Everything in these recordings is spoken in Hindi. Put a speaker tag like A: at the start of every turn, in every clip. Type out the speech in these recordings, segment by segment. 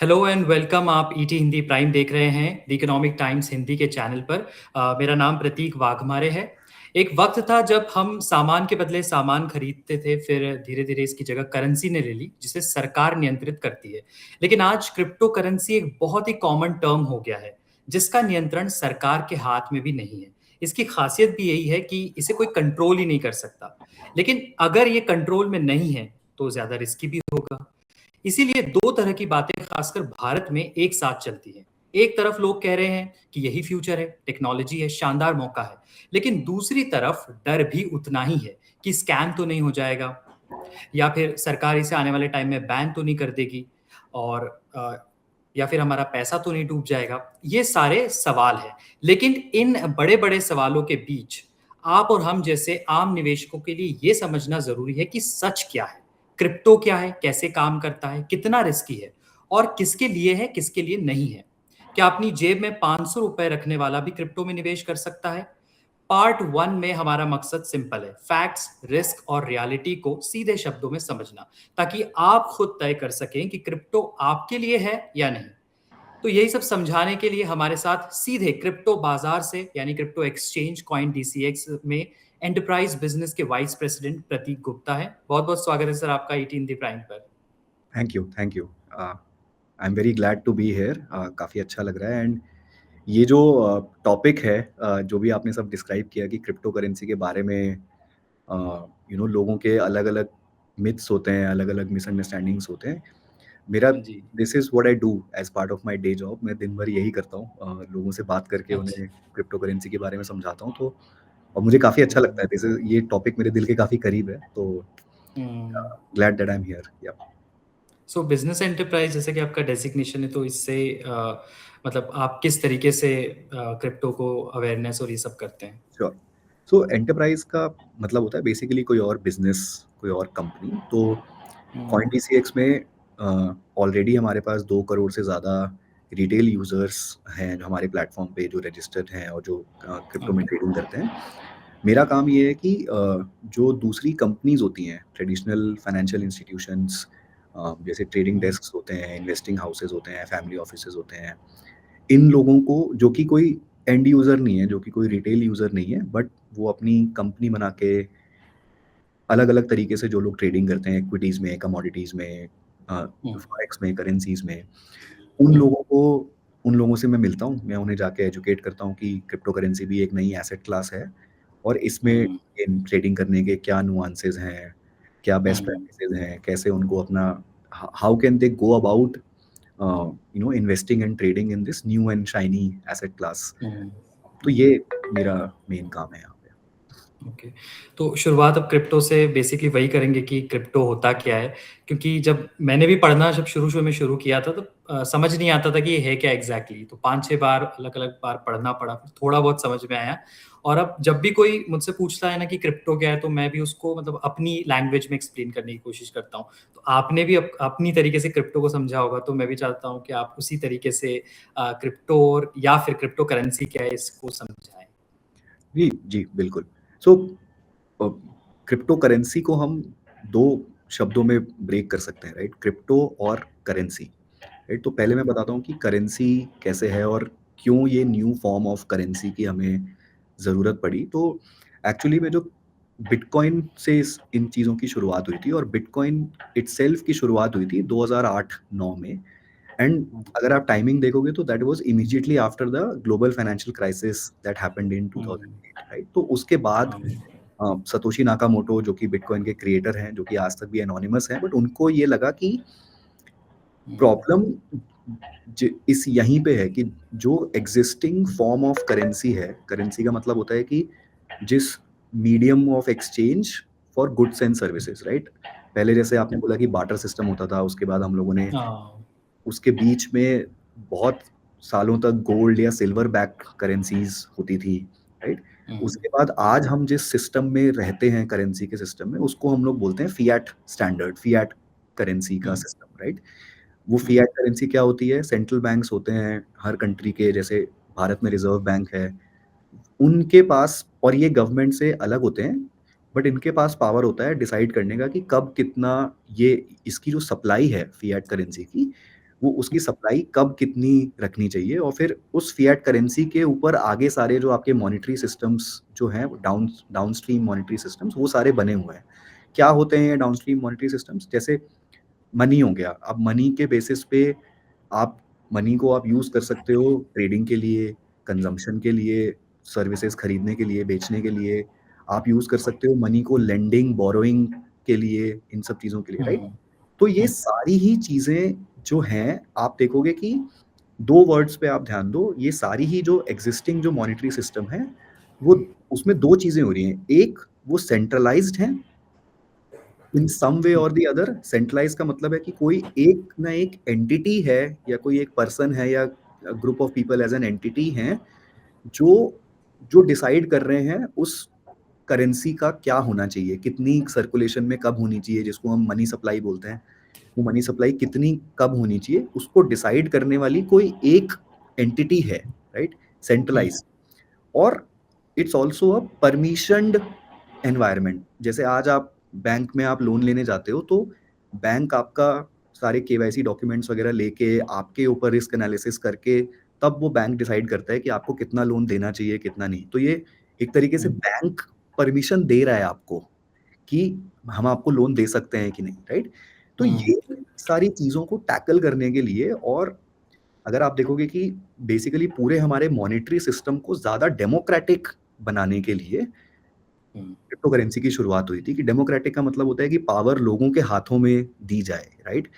A: Hello and welcome. आप ईटी हिंदी प्राइम देख रहे हैं द इकोनॉमिक टाइम्स हिंदी के चैनल पर। मेरा नाम प्रतीक वाघमारे है। एक वक्त था जब हम सामान के बदले सामान खरीदते थे, फिर धीरे धीरे इसकी जगह करेंसी ने ले ली जिसे सरकार नियंत्रित करती है। लेकिन आज क्रिप्टो करेंसी एक बहुत ही कॉमन टर्म हो गया है जिसका नियंत्रण सरकार के हाथ में भी नहीं है। इसकी खासियत भी यही है कि इसे कोई कंट्रोल ही नहीं कर सकता। लेकिन अगर ये कंट्रोल में नहीं है तो ज्यादा रिस्की भी होगा। इसीलिए दो तरह की बातें खासकर भारत में एक साथ चलती हैं। एक तरफ लोग कह रहे हैं कि यही फ्यूचर है, टेक्नोलॉजी है, शानदार मौका है। लेकिन दूसरी तरफ डर भी उतना ही है कि स्कैम तो नहीं हो जाएगा, या फिर सरकार इसे आने वाले टाइम में बैन तो नहीं कर देगी, और या फिर हमारा पैसा तो नहीं डूब जाएगा। ये सारे सवाल हैं। लेकिन इन बड़े बड़े सवालों के बीच आप और हम जैसे आम निवेशकों के लिए ये समझना जरूरी है कि सच क्या है, क्रिप्टो क्या है, कैसे काम करता है, कितना रिस्की है, और किसके लिए है, किसके लिए नहीं है। क्या अपनी जेब में 500 रुपए रखने वाला भी क्रिप्टो में निवेश कर सकता है? पार्ट वन में हमारा मकसद सिंपल है, फैक्ट्स, रिस्क और रियलिटी को सीधे शब्दों में समझना, ताकि आप खुद तय कर सकें कि क्रिप्टो आपके लिए है या नहीं। तो यही सब समझाने के लिए हमारे साथ सीधे क्रिप्टो बाजार से, यानी क्रिप्टो एक्सचेंज कॉइन डीसीएक्स में एंटरप्राइज बिजनेस के वाइस प्रेसिडेंट प्रतीक गुप्ता है। बहुत बहुत स्वागत है सर आपका ईटी हिंदी प्राइम पर।
B: Thank you thank you. I am very glad to be here. काफ़ी अच्छा लग रहा है। एंड ये जो टॉपिक है, जो भी आपने सब डिस्क्राइब किया कि क्रिप्टो करेंसी के बारे में, लोगों के अलग अलग मिथ्स होते हैं, अलग अलग मिसअंडरस्टैंडिंग्स होते हैं। मेरा
A: हाँ जी।
B: This is what I do as part of my day job. मैं दिन भर यही करता हूँ, लोगों से बात करके
A: अच्छा।
B: उन्हें क्रिप्टो करेंसी के बारे में समझाता हूँ। तो और मुझे काफ़ी अच्छा लगता है। दिस इज ये टॉपिक मेरे दिल के काफ़ी करीब है। तो glad that I am here. या
A: सो बिजनेस एंटरप्राइज जैसे कि आपका डेजिग्नेशन है, तो इससे मतलब आप किस तरीके से क्रिप्टो को अवेयरनेस और ये सब करते हैं?
B: श्योर। सो एंटरप्राइज का मतलब होता है बेसिकली कोई और बिजनेस, कोई और कंपनी। तो
A: हम्म।
B: कॉइनडीसीएक्स में ऑलरेडी हमारे पास 2 करोड़ से ज़्यादा रिटेल यूजर्स हैं जो हमारे प्लेटफॉर्म पे जो रजिस्टर्ड हैं और जो क्रिप्टो में
A: ओके।
B: ट्रेडिंग करते हैं। मेरा काम ये है कि जो दूसरी कंपनीज होती हैं, ट्रेडिशनल फाइनेंशियल इंस्टीट्यूशंस, जैसे ट्रेडिंग
A: हम्म।
B: डेस्क होते हैं, इन्वेस्टिंग हाउसेज होते हैं, फैमिली ऑफिसेज होते हैं, इन लोगों को, जो कि कोई एंड यूज़र नहीं है, जो कि कोई रिटेल यूज़र नहीं है, बट वो अपनी कंपनी बना के अलग-अलग तरीके से जो लोग ट्रेडिंग करते हैं, इक्विटीज़ में, कमोडिटीज़ में,
A: हम्म।
B: फॉरेक्स में, करेंसीज़ में,
A: हम्म।
B: उन लोगों से मैं मिलता हूँ। मैं उन्हें जाके एजुकेट करता हूँ कि क्रिप्टो करेंसी भी एक नई एसेट क्लास है और इसमें
A: हम्म।
B: इन ट्रेडिंग करने के क्या नुआंसेस हैं, क्या बेस्ट
A: हम्म।
B: प्रैक्टिसेस हैं, कैसे उनको अपना how can they go about investing and trading in this new and shiny asset class.
A: हम्म।
B: तो ये मेरा मेन काम है यहाँ पे।
A: ओके। तो शुरुआत अब क्रिप्टो से बेसिकली वही करेंगे कि क्रिप्टो होता क्या है, क्योंकि जब मैंने भी पढ़ना जब शुरू में शुरू किया था तो समझ नहीं आता था कि ये है क्या एग्जैक्टली। तो 5-6 बार अलग अलग बार पढ़ना पड़ा, फिर थोड़ा बहुत समझ में आया। और अब जब भी कोई मुझसे पूछता है ना कि क्रिप्टो क्या है, तो मैं भी उसको मतलब अपनी लैंग्वेज में एक्सप्लेन करने की कोशिश करता हूँ। तो आपने भी अपनी तरीके से क्रिप्टो को समझा होगा, तो मैं भी चाहता हूँ कि आप उसी तरीके से क्रिप्टो या फिर क्रिप्टो करेंसी क्या है इसको समझाएं।
B: जी, जी, बिल्कुल। सो क्रिप्टो करेंसी को हम 2 शब्दों में ब्रेक कर सकते हैं, राइट? क्रिप्टो और करेंसी, राइट? तो पहले मैं बताता हूँ कि करेंसी कैसे है और क्यों ये न्यू फॉर्म ऑफ करेंसी की हमें ज़रूरत पड़ी। तो एक्चुअली में जो बिटकॉइन से इस इन चीज़ों की शुरुआत हुई थी और बिटकॉइन इटसेल्फ की शुरुआत हुई थी 2008-9 में। एंड अगर आप टाइमिंग देखोगे तो that was immediately after the global financial crisis that happened in 2008, right? तो उसके बाद सतोशी नाकामोटो, जो कि बिटकॉइन के क्रिएटर हैं, जो कि आज तक भी एनोनिमस हैं, बट उनको ये लगा कि प्रॉब्लम इस यहीं पे है कि जो एग्जिस्टिंग फॉर्म ऑफ करेंसी है, करेंसी का मतलब होता है कि जिस medium of exchange for goods and services, right? पहले जैसे आपने बोला कि बार्टर सिस्टम होता था, उसके बाद हम लोगों ने
A: हाँ।
B: उसके बीच में बहुत सालों तक गोल्ड या सिल्वर बैक करेंसीज होती थी, राइट? उसके बाद आज हम जिस सिस्टम में रहते हैं, करेंसी के सिस्टम में, उसको हम लोग बोलते हैं फिएट स्टैंडर्ड, फिएट करेंसी का सिस्टम, राइट? वो फिएट करेंसी क्या होती है? सेंट्रल बैंक्स होते हैं हर कंट्री के, जैसे भारत में रिजर्व बैंक है, उनके पास, और ये गवर्नमेंट से अलग होते हैं, बट इनके पास पावर होता है डिसाइड करने का कि कब कितना, ये इसकी जो सप्लाई है फिएट करेंसी की, वो उसकी सप्लाई कब कितनी रखनी चाहिए, और फिर उस फिएट करेंसी के ऊपर आगे सारे जो आपके मॉनेटरी सिस्टम्स जो हैं, डाउनस्ट्रीम मॉनेटरी सिस्टम्स, वो सारे बने हुए हैं। क्या होते हैं ये डाउनस्ट्रीम मॉनेटरी सिस्टम्स? जैसे मनी हो गया। अब मनी के बेसिस पे आप मनी को आप यूज़ कर सकते हो ट्रेडिंग के लिए, कंजम्पशन के लिए, सर्विसेज खरीदने के लिए, बेचने के लिए। आप यूज़ कर सकते हो मनी को लेंडिंग, बोरोइंग के लिए, इन सब चीज़ों के लिए, राइट?
A: हुँ,
B: तो ये
A: हुँ,
B: सारी ही चीज़ें जो हैं, आप देखोगे कि 2 वर्ड्स पे आप ध्यान दो, ये सारी ही जो एक्जिस्टिंग जो मॉनेटरी सिस्टम है, वो उसमें 2 चीज़ें हो रही हैं। एक, वो सेंट्रलाइज़्ड हैं इन सम वे और द अदर। सेंट्रलाइज का मतलब है कि कोई एक ना एक एंटिटी है, या कोई एक पर्सन है, या group of people as an entity हैं, जो जो डिसाइड कर रहे हैं उस करेंसी का क्या होना चाहिए, कितनी सर्कुलेशन में कब होनी चाहिए, जिसको हम मनी सप्लाई बोलते हैं। वो मनी सप्लाई कितनी कब होनी चाहिए, उसको डिसाइड करने वाली कोई एक एंटिटी है, राइट?
A: हुँ,
B: सेंट्रलाइज। और इट्स ऑल्सो अ परमिशन्ड एनवायरनमेंट। जैसे आज आप बैंक में आप लोन लेने जाते हो, तो बैंक आपका सारे केवाईसी डॉक्यूमेंट्स वगैरह लेके, आपके ऊपर रिस्क एनालिसिस करके, तब वो बैंक डिसाइड करता है कि आपको कितना लोन देना चाहिए, कितना नहीं। तो ये एक तरीके से
A: हुँ,
B: बैंक परमिशन दे रहा है आपको कि हम आपको लोन दे सकते हैं कि नहीं, राइट? तो
A: हुँ,
B: ये सारी चीज़ों को टैकल करने के लिए, और अगर आप देखोगे कि बेसिकली पूरे हमारे मॉनेटरी सिस्टम को ज़्यादा डेमोक्रेटिक बनाने के लिए
A: हुँ,
B: क्रिप्टो करेंसी की शुरुआत हुई थी। कि डेमोक्रेटिक का मतलब होता है कि पावर लोगों के हाथों में दी जाए, राइट?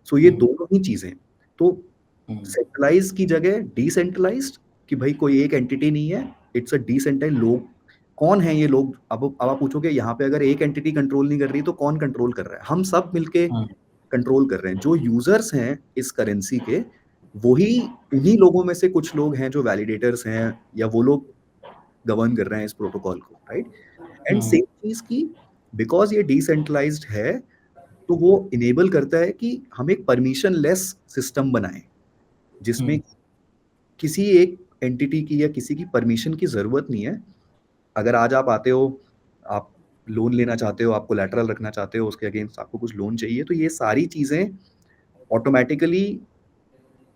B: सो ये
A: हुँ,
B: दोनों ही चीज़ें। तो
A: हुँ,
B: सेंट्रलाइज़ की जगह डिसेंट्रलाइज़्ड, कि भाई कोई एक एंटिटी नहीं है, इट्स अ डिसेंट्रलाइज़्ड। लोग कौन हैं ये लोग? अब आप पूछोगे यहाँ पे अगर एक एंटिटी कंट्रोल नहीं कर रही तो कौन कंट्रोल कर रहा है? हम सब मिलके
A: हुँ,
B: कंट्रोल कर रहे हैं। जो यूज़र्स हैं इस करेंसी के, वही उन्हीं लोगों में से कुछ लोग हैं जो वैलिडेटर्स हैं, या वो लोग गवर्न कर रहे हैं इस प्रोटोकॉल को, राइट? एंड
A: हुँ,
B: सेम चीज़ की, बिकॉज़ ये डिसेंट्रलाइज़्ड है, तो वो इनेबल करता है कि हम एक परमिशन लेस सिस्टम बनाएँ, जिसमें
A: हुँ,
B: किसी एक एंटिटी की या किसी की परमिशन की ज़रूरत नहीं है। अगर आज आप आते हो, आप लोन लेना चाहते हो, आप कोलैटरल रखना चाहते हो, उसके अगेंस्ट आपको कुछ लोन चाहिए, तो ये सारी चीज़ें ऑटोमैटिकली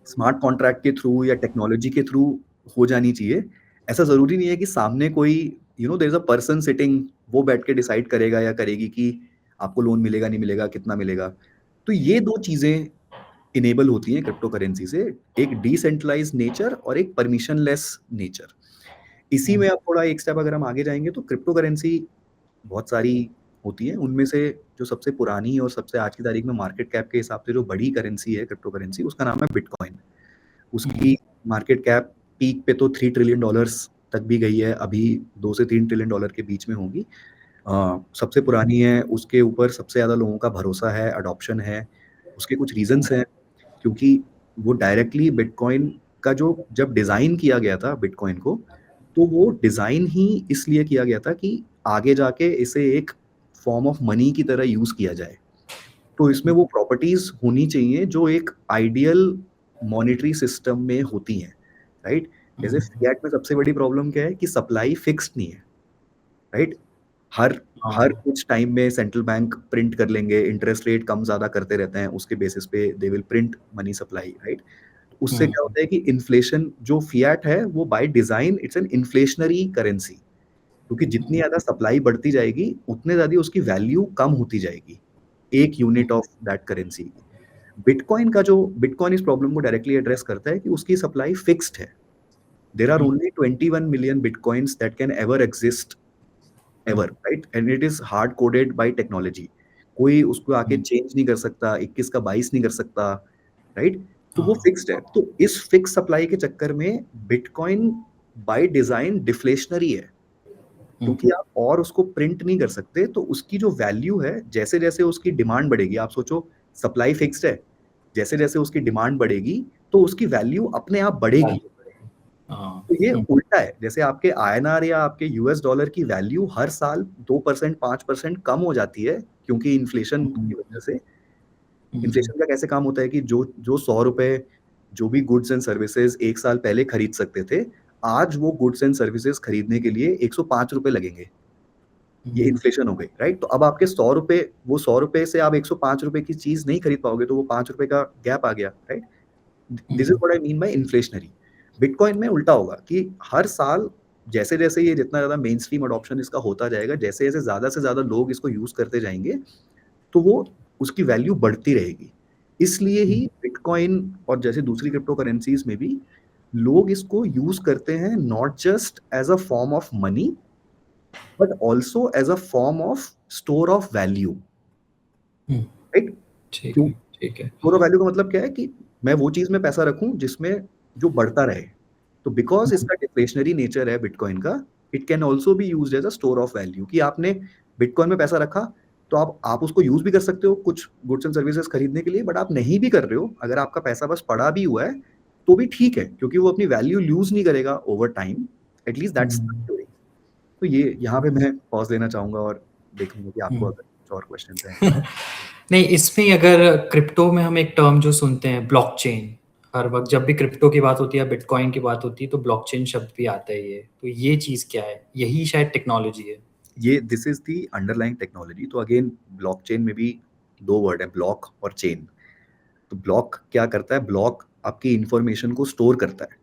B: स्मार्ट कॉन्ट्रैक्ट के थ्रू या टेक्नोलॉजी के थ्रू हो जानी चाहिए। ऐसा ज़रूरी नहीं है कि सामने कोई, there is a person sitting, वो बैठ के डिसाइड करेगा या करेगी कि आपको लोन मिलेगा, नहीं मिलेगा, कितना मिलेगा। तो ये 2 चीज़ें इनेबल होती हैं क्रिप्टो करेंसी से, एक डिसेंट्रलाइज़्ड नेचर और एक परमिशनलेस नेचर। इसी
A: हुँ,
B: में अब थोड़ा एक स्टेप अगर हम आगे जाएँगे, तो क्रिप्टो करेंसी बहुत सारी होती हैं। उनमें से जो सबसे पुरानी और सबसे आज की तारीख में मार्केट कैप के हिसाब से जो बड़ी करेंसी है क्रिप्टो करेंसी, उसका नाम है बिटकॉइन।
A: हुँ,
B: उसकी मार्केट कैप पीक पे तो $3 ट्रिलियन तक भी गई है, अभी 2 से 3 ट्रिलियन डॉलर के बीच में होगी। सबसे पुरानी है, उसके ऊपर सबसे ज़्यादा लोगों का भरोसा है, अडॉप्शन है। उसके कुछ रीज़न्स हैं, क्योंकि वो डायरेक्टली बिटकॉइन का जो जब डिज़ाइन किया गया था बिटकॉइन को, तो वो डिज़ाइन ही इसलिए किया गया था कि आगे जाके इसे एक फॉर्म ऑफ मनी की तरह यूज़ किया जाए। तो इसमें वो प्रॉपर्टीज़ होनी चाहिए जो एक आइडियल मॉनेटरी सिस्टम में होती हैं, राइट? जैसे
A: हुँ,
B: फिएट में सबसे बड़ी प्रॉब्लम क्या है कि सप्लाई फिक्स्ड नहीं है, राइट? हर हर
A: हाँ,
B: कुछ टाइम में सेंट्रल बैंक प्रिंट कर लेंगे, इंटरेस्ट रेट कम-ज़्यादा करते रहते हैं, उसके बेसिस पे they will print money supply, right? उससे
A: हुँ,
B: क्या होता है कि इन्फ्लेशन, जो फिएट है वो by design it's an inflationary currency, क्योंकि जितनी
A: हुँ,
B: ज़्यादा सप्लाई बढ़ती जाएगी, उतने ज़्यादा उसकी वैल्यू कम होती जाएगी, एक
A: um,
B: unit of that currency की। बिटकॉइन इस प्रॉब्लम को डायरेक्टली एड्रेस करता है कि उसकी सप्लाई फिक्स्ड है। There are
A: um,
B: only 21 million bitcoins that can ever exist
A: um,
B: ever, right? And it is hard coded by technology. कोई उसको आके
A: हुँ,
B: चेंज नहीं कर सकता, 21 का 22 नहीं कर सकता, राइट? तो वो
A: हाँ,
B: फिक्स्ड है। तो इस फिक्स सप्लाई के चक्कर में बिटकॉइन बाय डिज़ाइन डिफ्लेशनरी है।
A: हुँ,
B: क्योंकि आप और उसको प्रिंट नहीं कर सकते, तो उसकी जो वैल्यू है, जैसे-जैसे उसकी डिमांड बढ़ेगी, आप सोचो सप्लाई फिक्स्ड है, जैसे-जैसे उसकी डिमांड बढ़ेगी, तो उसकी वैल्यू अपने आप बढ़ेगी।
A: हाँ,
B: तो ये
A: हुँ,
B: उल्टा है, जैसे आपके आईएनआर या आपके यूएस डॉलर की वैल्यू हर साल 2% 5% कम हो जाती है, क्योंकि इन्फ्लेशन
A: हुँ,
B: की वजह से।
A: हुँ,
B: इन्फ्लेशन का कैसे काम होता है कि जो जो ₹100 जो भी गुड्स एंड सर्विसेज़ 1 साल पहले खरीद सकते थे, आज वो गुड्स एंड सर्विसेज़ खरीदने के लिए ₹105 लगेंगे। ये
A: हुँ,
B: इन्फ्लेशन हो गई, राइट? तो अब आपके ₹100, वो ₹100 से आप ₹105 की चीज़ नहीं खरीद पाओगे, तो वो ₹5 का गैप आ गया, right? This is what I mean by inflationary. Bitcoin में उल्टा होगा कि हर साल जैसे जैसे ये जितना ज़्यादा मेन स्ट्रीम अडॉप्शन इसका होता जाएगा, जैसे जैसे ज़्यादा से ज़्यादा लोग इसको यूज़ करते जाएंगे, तो वो उसकी वैल्यू बढ़ती रहेगी। इसलिए ही बिटकॉइन और जैसे दूसरी क्रिप्टो करेंसीज में भी लोग इसको यूज़ करते हैं, not just as a form of money but also as a form of store of value, right?
A: ठीक
B: क्यों?
A: है, ठीक है।
B: स्टोर ऑफ वैल्यू का मतलब क्या है कि मैं वो चीज़ में पैसा रखूँ जिसमें जो बढ़ता रहे। तो बिकॉज़ इसका डिफ्लेशनरी नेचर है बिटकॉइन का, it can also be used as a store of value कि आपने बिटकॉइन में पैसा रखा, तो आप उसको यूज़ भी कर सकते हो कुछ गुड्स एंड सर्विसेज़ खरीदने के लिए, बट आप नहीं भी कर रहे हो, अगर आपका पैसा बस पड़ा भी हुआ है, तो भी ठीक है, क्योंकि वो अपनी वैल्यू लूज़ नहीं करेगा over time, at least that's the theory. तो ये यहाँ पे मैं पॉज़ लेना चाहूँगा और देखूँगा कि आपको अगर कुछ और क्वेश्चन्स हैं।
A: नहीं, इसमें अगर क्रिप्टो में हम एक टर्म जो सुनते हैं ब्लॉकचेन, हर वक़्त जब भी क्रिप्टो की बात होती है या बिटकॉइन की बात होती है तो ब्लॉकचेन शब्द भी आता है ये। तो ये चीज़ क्या है? यही शायद टेक्नोलॉजी है।
B: ये this is the underlying technology. तो अगेन ब्लॉकचेन में भी 2 वर्ड हैं, ब्लॉक और चेन। तो ब्लॉक क्या करता है? ब्लॉक आपकी इन्फॉर्मेशन को स्टोर करता है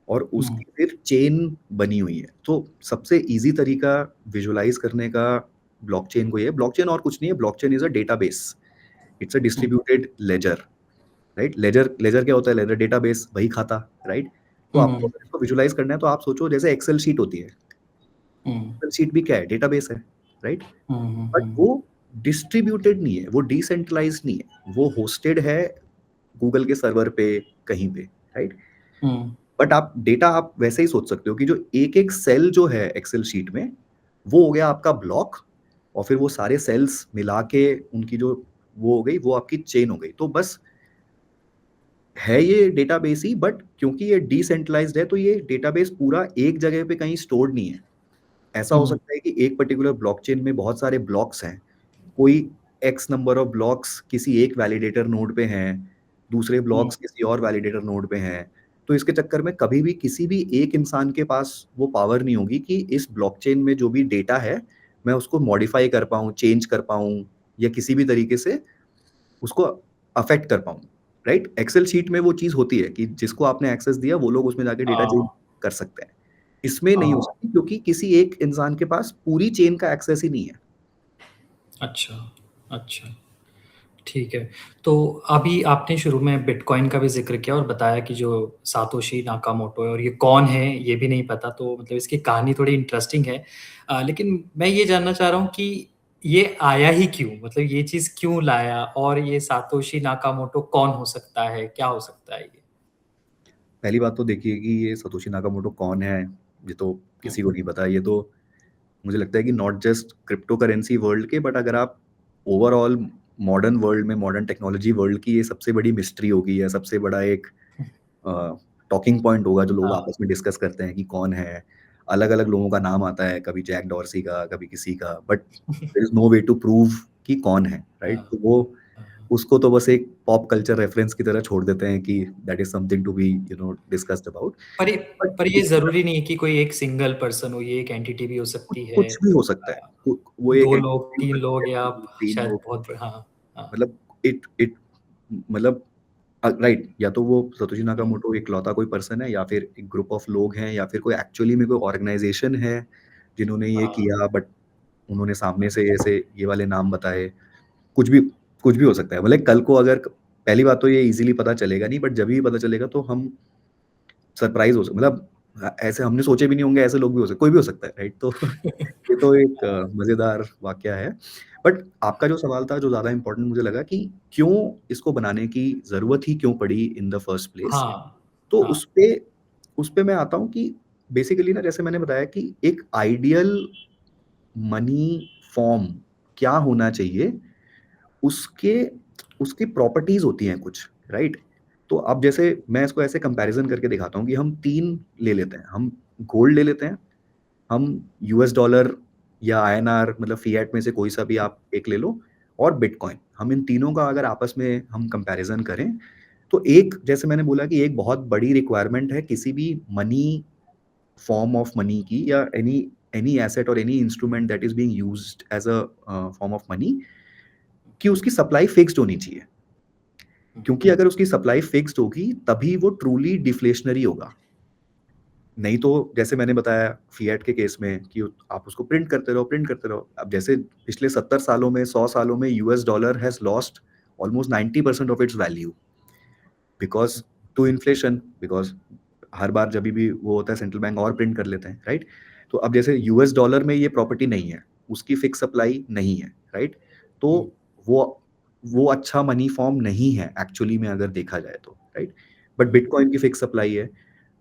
B: और उसकी फिर चेन बनी हुई है। तो सबसे ईज़ी तरीका विजुअलाइज़ करने का ब्लॉकचेन को ये है। ब्लॉकचेन और कुछ नहीं है, blockchain is a database. It's a distributed ledger, right? Ledger ledger क्या होता है? लेजर डेटाबेस, बही खाता, राइट? तो आपको
A: हुँ,
B: अगर इसको विजुअलाइज़ करना है तो आप सोचो जैसे एक्सेल शीट होती है।
A: हुँ,
B: एक्सेल शीट भी क्या है? डेटाबेस है, राइट?
A: हुँ, हुँ,
B: बट
A: हुँ,
B: वो डिस्ट्रीब्यूटेड नहीं है, वो डिसेंट्रलाइज़्ड नहीं है, वो होस्टेड है गूगल के सर्वर पे कहीं पे, राइट?
A: हुँ,
B: बट आप डेटा आप वैसे ही सोच सकते हो कि जो एक-एक सेल जो है एक्सेल शीट में, वो हो गया आपका ब्लॉक और फिर वो सारे सेल्स मिला के उनकी जो वो हो गई, वो आपकी चेन हो गई। तो बस है ये डेटाबेस ही, बट क्योंकि ये डिसेंट्रलाइज़्ड है तो ये डेटाबेस पूरा एक जगह पे कहीं स्टोर्ड नहीं है। ऐसा हो
A: हुँ,
B: सकता है कि एक पर्टिकुलर ब्लॉकचेन में बहुत सारे ब्लॉक्स हैं। कोई एक्स नंबर ऑफ ब्लॉक्स किसी एक वैलिडेटर नोड पे हैं, दूसरे
A: हुँ,
B: ब्लॉक्स किसी और वैलिडेटर नोड पे हैं। तो इसके चक्कर में कभी भी किसी भी एक इंसान के पास वो पावर नहीं होगी कि इस ब्लॉकचेन में जो भी डेटा है, मैं उसको मॉडिफ़ाई कर पाऊँ, चेंज कर पाऊँ या किसी भी तरीके से उसको अफ़ेक्ट कर पाऊँ, राइट? एक्सेल शीट में वो चीज़ होती है कि जिसको आपने एक्सेस दिया वो लोग उसमें जाके डेटा चेंज
A: हाँ,
B: कर सकते हैं। इसमें नहीं हो
A: हाँ,
B: सकती क्योंकि किसी एक इंसान के पास पूरी चेन का एक्सेस ही नहीं है।
A: अच्छा, अच्छा। ठीक है। तो अभी आपने शुरू में बिटकॉइन का भी ज़िक्र किया और बताया कि जो सातोशी नाकामोटो है और ये कौन है, ये भी नहीं पता, तो मतलब इसकी कहानी थोड़ी इंटरेस्टिंग है। लेकिन मैं ये जानना चाह रहा हूँ कि ये आया ही क्यों? मतलब ये चीज़ क्यों लाया और ये सातोशी नाकामोटो कौन हो सकता है? क्या हो सकता है ये?
B: पहली बात तो देखिए कि ये सतोशी नाकामोटो कौन है, ये तो
A: हुँ,
B: किसी को नहीं पता। ये तो मुझे लगता है कि not just crypto currency world के, बट अगर आप ओवरऑल मॉडर्न वर्ल्ड में, मॉडर्न टेक्नोलॉजी वर्ल्ड की ये सबसे बड़ी मिस्ट्री होगी या सबसे बड़ा एक टॉकिंग पॉइंट होगा जो लोग
A: हाँ,
B: आपस में डिस्कस करते हैं कि कौन है। अलग-अलग लोगों का नाम आता है, कभी जैक डॉर्सी का, कभी किसी का, but there is no way to prove कि कौन है, राइट?
A: हाँ,
B: तो वो
A: हाँ।
B: उसको तो बस एक पॉप कल्चर रेफरेंस की तरह छोड़ देते हैं कि that is something to be discussed about.
A: पर ये
B: बट
A: पर ये
B: इसके
A: ज़रूरी नहीं है कि कोई एक सिंगल पर्सन हो, ये एक एंटिटी भी हो
B: कुछ
A: सकती है।
B: कुछ भी हो सकता है। वो एक
A: 2 लोग,
B: एंटिटी हो
A: 3
B: सकती
A: लोग
B: है,
A: या
B: 3
A: शायद
B: लोग,
A: बहुत हाँ, हाँ।
B: मतलब इट इट मतलब राइट, या तो वो सतोशी
A: हुँ,
B: नाकामोटो इकलौता कोई पर्सन है या फिर एक ग्रुप ऑफ लोग हैं या फिर कोई एक्चुअली में कोई ऑर्गेनाइज़ेशन है, जिन्होंने ये
A: हाँ,
B: किया, बट उन्होंने सामने से ऐसे ये वाले नाम बताए। कुछ भी कुछ भी हो सकता है। मतलब कल को अगर पहली बात तो ये ईज़िली पता चलेगा नहीं, बट जब भी पता चलेगा तो हम सरप्राइज़ हो मतलब ऐसे हमने सोचे भी नहीं होंगे, ऐसे लोग भी हो सकते, कोई भी हो सकता है, राइट? तो ये तो एक मज़ेदार वाक़या है। बट आपका जो सवाल था, जो ज़्यादा इम्पोर्टेंट मुझे लगा कि क्यों इसको बनाने की ज़रूरत ही क्यों पड़ी इन द फर्स्ट प्लेस?
A: हाँ,
B: तो
A: हाँ,
B: उस पे मैं आता हूँ कि बेसिकली ना, जैसे मैंने बताया कि एक आइडियल मनी फॉर्म क्या होना चाहिए, उसके उसकी प्रॉपर्टीज़ होती हैं कुछ, राइट? तो अब जैसे मैं इसको ऐसे कंपैरिज़न करके दिखाता हूँ कि हम 3 ले लेते हैं। हम गोल्ड ले लेते हैं, हम यूएस डॉलर या आईएनआर, मतलब फिएट में से कोई सा भी आप एक ले लो, और बिटकॉइन। हम इन तीनों का अगर आपस में हम कंपैरिज़न करें, तो एक, जैसे मैंने बोला कि एक बहुत बड़ी रिक्वायरमेंट है किसी भी मनी, फॉर्म ऑफ मनी की, या एनी एनी एसेट और any instrument that is being used as a form of money, कि उसकी सप्लाई फिक्स्ड होनी चाहिए। क्योंकि अगर उसकी सप्लाई फिक्स्ड होगी तभी वो ट्रूली डिफ्लेशनरी होगा। नहीं तो जैसे मैंने बताया फिएट के केस में कि आप उसको प्रिंट करते रहो, प्रिंट करते रहो। अब जैसे पिछले 70 सालों में, 100 सालों में US dollar has lost almost 90% of its value because to inflation, because हर बार जभी भी वो होता है सेंट्रल बैंक और प्रिंट कर लेते हैं, राइट? तो अब जैसे यूएस डॉलर में ये प्रॉपर्टी नहीं है, उसकी फिक्स सप्लाई नहीं है, राइट? तो वो वो अच्छा मनी फॉर्म नहीं है एक्चुअली में अगर देखा जाए तो, राइट? बट बिटकॉइन की फिक्स सप्लाई है।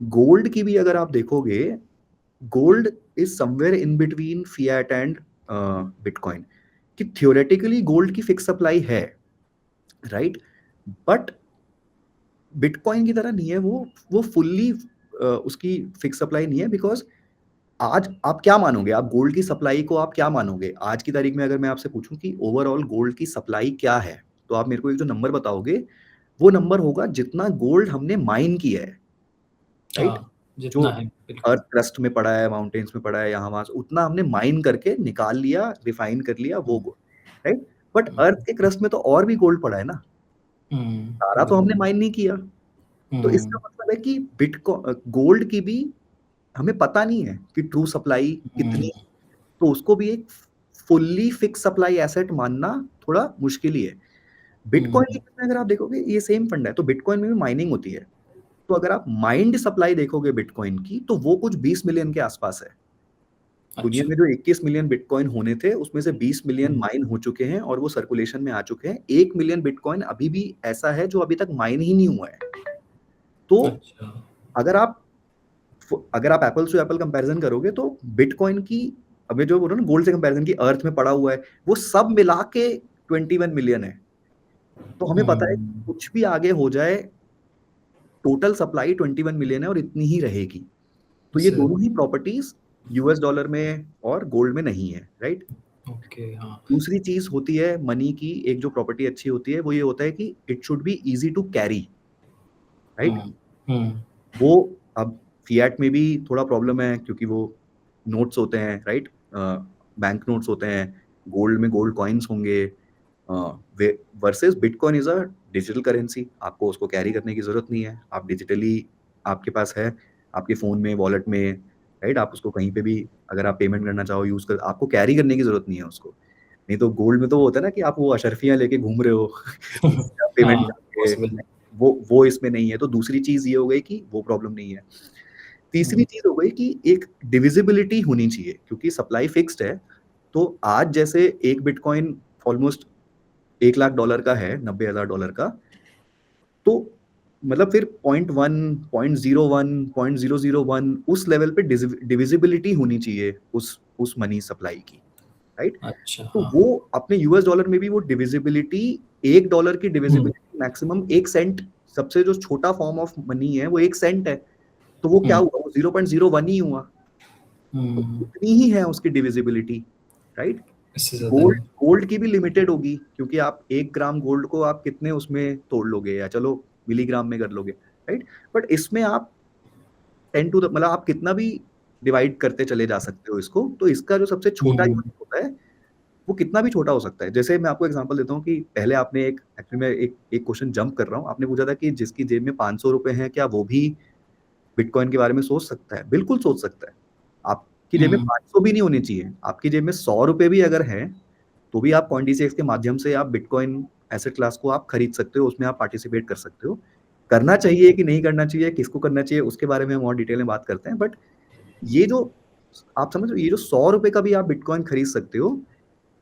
B: गोल्ड की भी अगर आप देखोगे, gold is somewhere in between fiat and bitcoin, कि थियोरेटिकली गोल्ड की फिक्स सप्लाई है, राइट? बट बिटकॉइन की तरह नहीं है वो फुल्ली उसकी फिक्स सप्लाई नहीं है, बिकॉज आज आप क्या मानोगे, आप गोल्ड की सप्लाई को आप क्या मानोगे आज की तारीख में? अगर मैं आपसे पूछूं कि ओवरऑल गोल्ड की सप्लाई क्या है, तो आप मेरे को एक जो नंबर बताओगे, वो नंबर होगा जितना गोल्ड हमने माइन किया है, राइट?
A: हाँ, जितना
B: जो
A: है, बिल्कुल।
B: अर्थ क्रस्ट में पड़ा है, माउंटेन्स में पड़ा है, यहाँ वहां से उतना हमने माइन करके निकाल लिया, रिफाइन कर लिया वो
A: हुँ,
B: गोल्ड, राइट? बट
A: हुँ,
B: अर्थ के क्रस्ट में तो और भी गोल्ड पड़ा है ना, सारा तो हमने
A: बिल्कुल।
B: माइन नहीं किया। तो इसका
A: हुँ,
B: मतलब है कि गोल्ड की भी हमें पता नहीं है कि ट्रू सप्लाई
A: हुँ,
B: कितनी, तो उसको भी एक फुल्ली फिक्स सप्लाई एसेट मानना थोड़ा मुश्किल ही है। बिटकॉइन के
A: हुँ,
B: केस में अगर आप देखोगे ये सेम फंड है, तो बिटकॉइन में भी माइनिंग होती है। तो अगर आप माइंड सप्लाई देखोगे बिटकॉइन की, तो वो कुछ 20 मिलियन के आसपास है। दुनिया
A: अच्छा।
B: में जो 21 मिलियन बिटकॉइन होने थे, उसमें से 20 मिलियन
A: हुँ,
B: माइन हो चुके हैं और वो सर्कुलेशन में आ चुके हैं। 1 मिलियन बिटकॉइन अभी भी ऐसा है जो अभी तक माइन ही नहीं हुआ है। तो
A: अच्छा।
B: अगर आप अगर आप एप्पल टू एप्पल कंपैरिजन करोगे, तो बिटकॉइन की, अभी जो बोल रहे हो ना गोल्ड से कंपैरिजन की, अर्थ में पड़ा हुआ है, वो सब मिला के 21 मिलियन है। तो हमें पता है
A: हुँ,
B: कुछ भी आगे हो जाए, टोटल सप्लाई 21 मिलियन है और इतनी ही रहेगी। तो ये
A: सही,
B: दोनों ही प्रॉपर्टीज यूएस डॉलर में और गोल्ड में नहीं है, राइट?
A: ओके, हाँ।
B: दूसरी चीज होती है मनी की, एक जो प्रॉपर्टी अच्छी होती है वो ये होता है कि it should be easy to carry, right?
A: हुँ, हुँ,
B: वो अब फिएट में भी थोड़ा प्रॉब्लम है क्योंकि वो नोट्स होते हैं, राइट? बैंक नोट्स होते हैं, गोल्ड में गोल्ड कॉइन्स होंगे, versus bitcoin is a digital currency. आपको उसको कैरी करने की जरूरत नहीं है, आप डिजिटली आपके पास है, आपके फोन में, वॉलेट में, राइट? आप उसको कहीं पे भी अगर आप पेमेंट करना चाहो यूज कर, आपको कैरी करने की जरूरत नहीं है उसको। नहीं तो गोल्ड में तो वो होता है ना कि आप वो अशर्फियां लेके घूम रहे हो उससे आप पेमेंट
A: हाँ,
B: करके,
A: पॉसिबल है।
B: वो इसमें नहीं है। तो दूसरी चीज ये हो गई कि वो प्रॉब्लम नहीं है। तीसरी
A: हुँ,
B: चीज हो गई कि एक डिविजिबिलिटी होनी चाहिए, क्योंकि सप्लाई फिक्स्ड है। तो आज जैसे एक बिटकॉइन ऑलमोस्ट $1 लाख का है, $90,000 का, तो मतलब फिर 0.1, 0.01, 0.001 उस लेवल पे डिविजिबिलिटी होनी चाहिए उस मनी सप्लाई की, राइट?
A: अच्छा,
B: तो
A: हाँ।
B: वो अपने यूएस डॉलर में भी वो डिविजिबिलिटी, $1 की
A: हुँ,
B: डिविजिबिलिटी मैक्सिमम 1 सेंट, सबसे जो छोटा फॉर्म ऑफ मनी है वो 1 सेंट है। तो वो क्या
A: हुँ,
B: हुआ, वो 0.01 ही हुआ। तो
A: हुँ,
B: उतनी ही है उसकी डिविजिबिलिटी, राइट?
A: इससे ज़्यादा
B: गोल्ड
A: नहीं।
B: गोल्ड की भी लिमिटेड होगी, क्योंकि आप 1 ग्राम गोल्ड को आप कितने उसमें तोड़ लोगे, या चलो मिलीग्राम में कर लोगे, राइट? बट इसमें आप 10 टू द, मतलब आप कितना भी डिवाइड करते चले जा सकते हो इसको। तो इसका जो सबसे छोटा
A: हुँ,
B: यूनिट होता है, वो कितना भी छोटा हो सकता है। जैसे मैं आपको एग्जांपल देता हूँ कि पहले आपने एक, एक्चुअली मैं एक एक क्वेश्चन जंप कर रहा हूँ, आपने पूछा था कि जिसकी जेब में ₹500 हैं, क्या वो भी बिटकॉइन के बारे में सोच सकता है? बिल्कुल सोच सकता है। आपकी जेब में
A: हुँ,
B: 500 भी नहीं होने चाहिए, आपकी जेब में ₹100 भी अगर हैं, तो भी आप CoinDCX के माध्यम से आप बिटकॉइन एसेट क्लास को आप खरीद सकते हो, उसमें आप पार्टिसिपेट कर सकते हो। करना चाहिए कि नहीं करना चाहिए, किसको करना चाहिए, उसके बारे में हम और डिटेल में बात करते हैं। बट ये जो आप समझ रहे हो, ये जो ₹100 का भी आप बिटकॉइन खरीद सकते हो,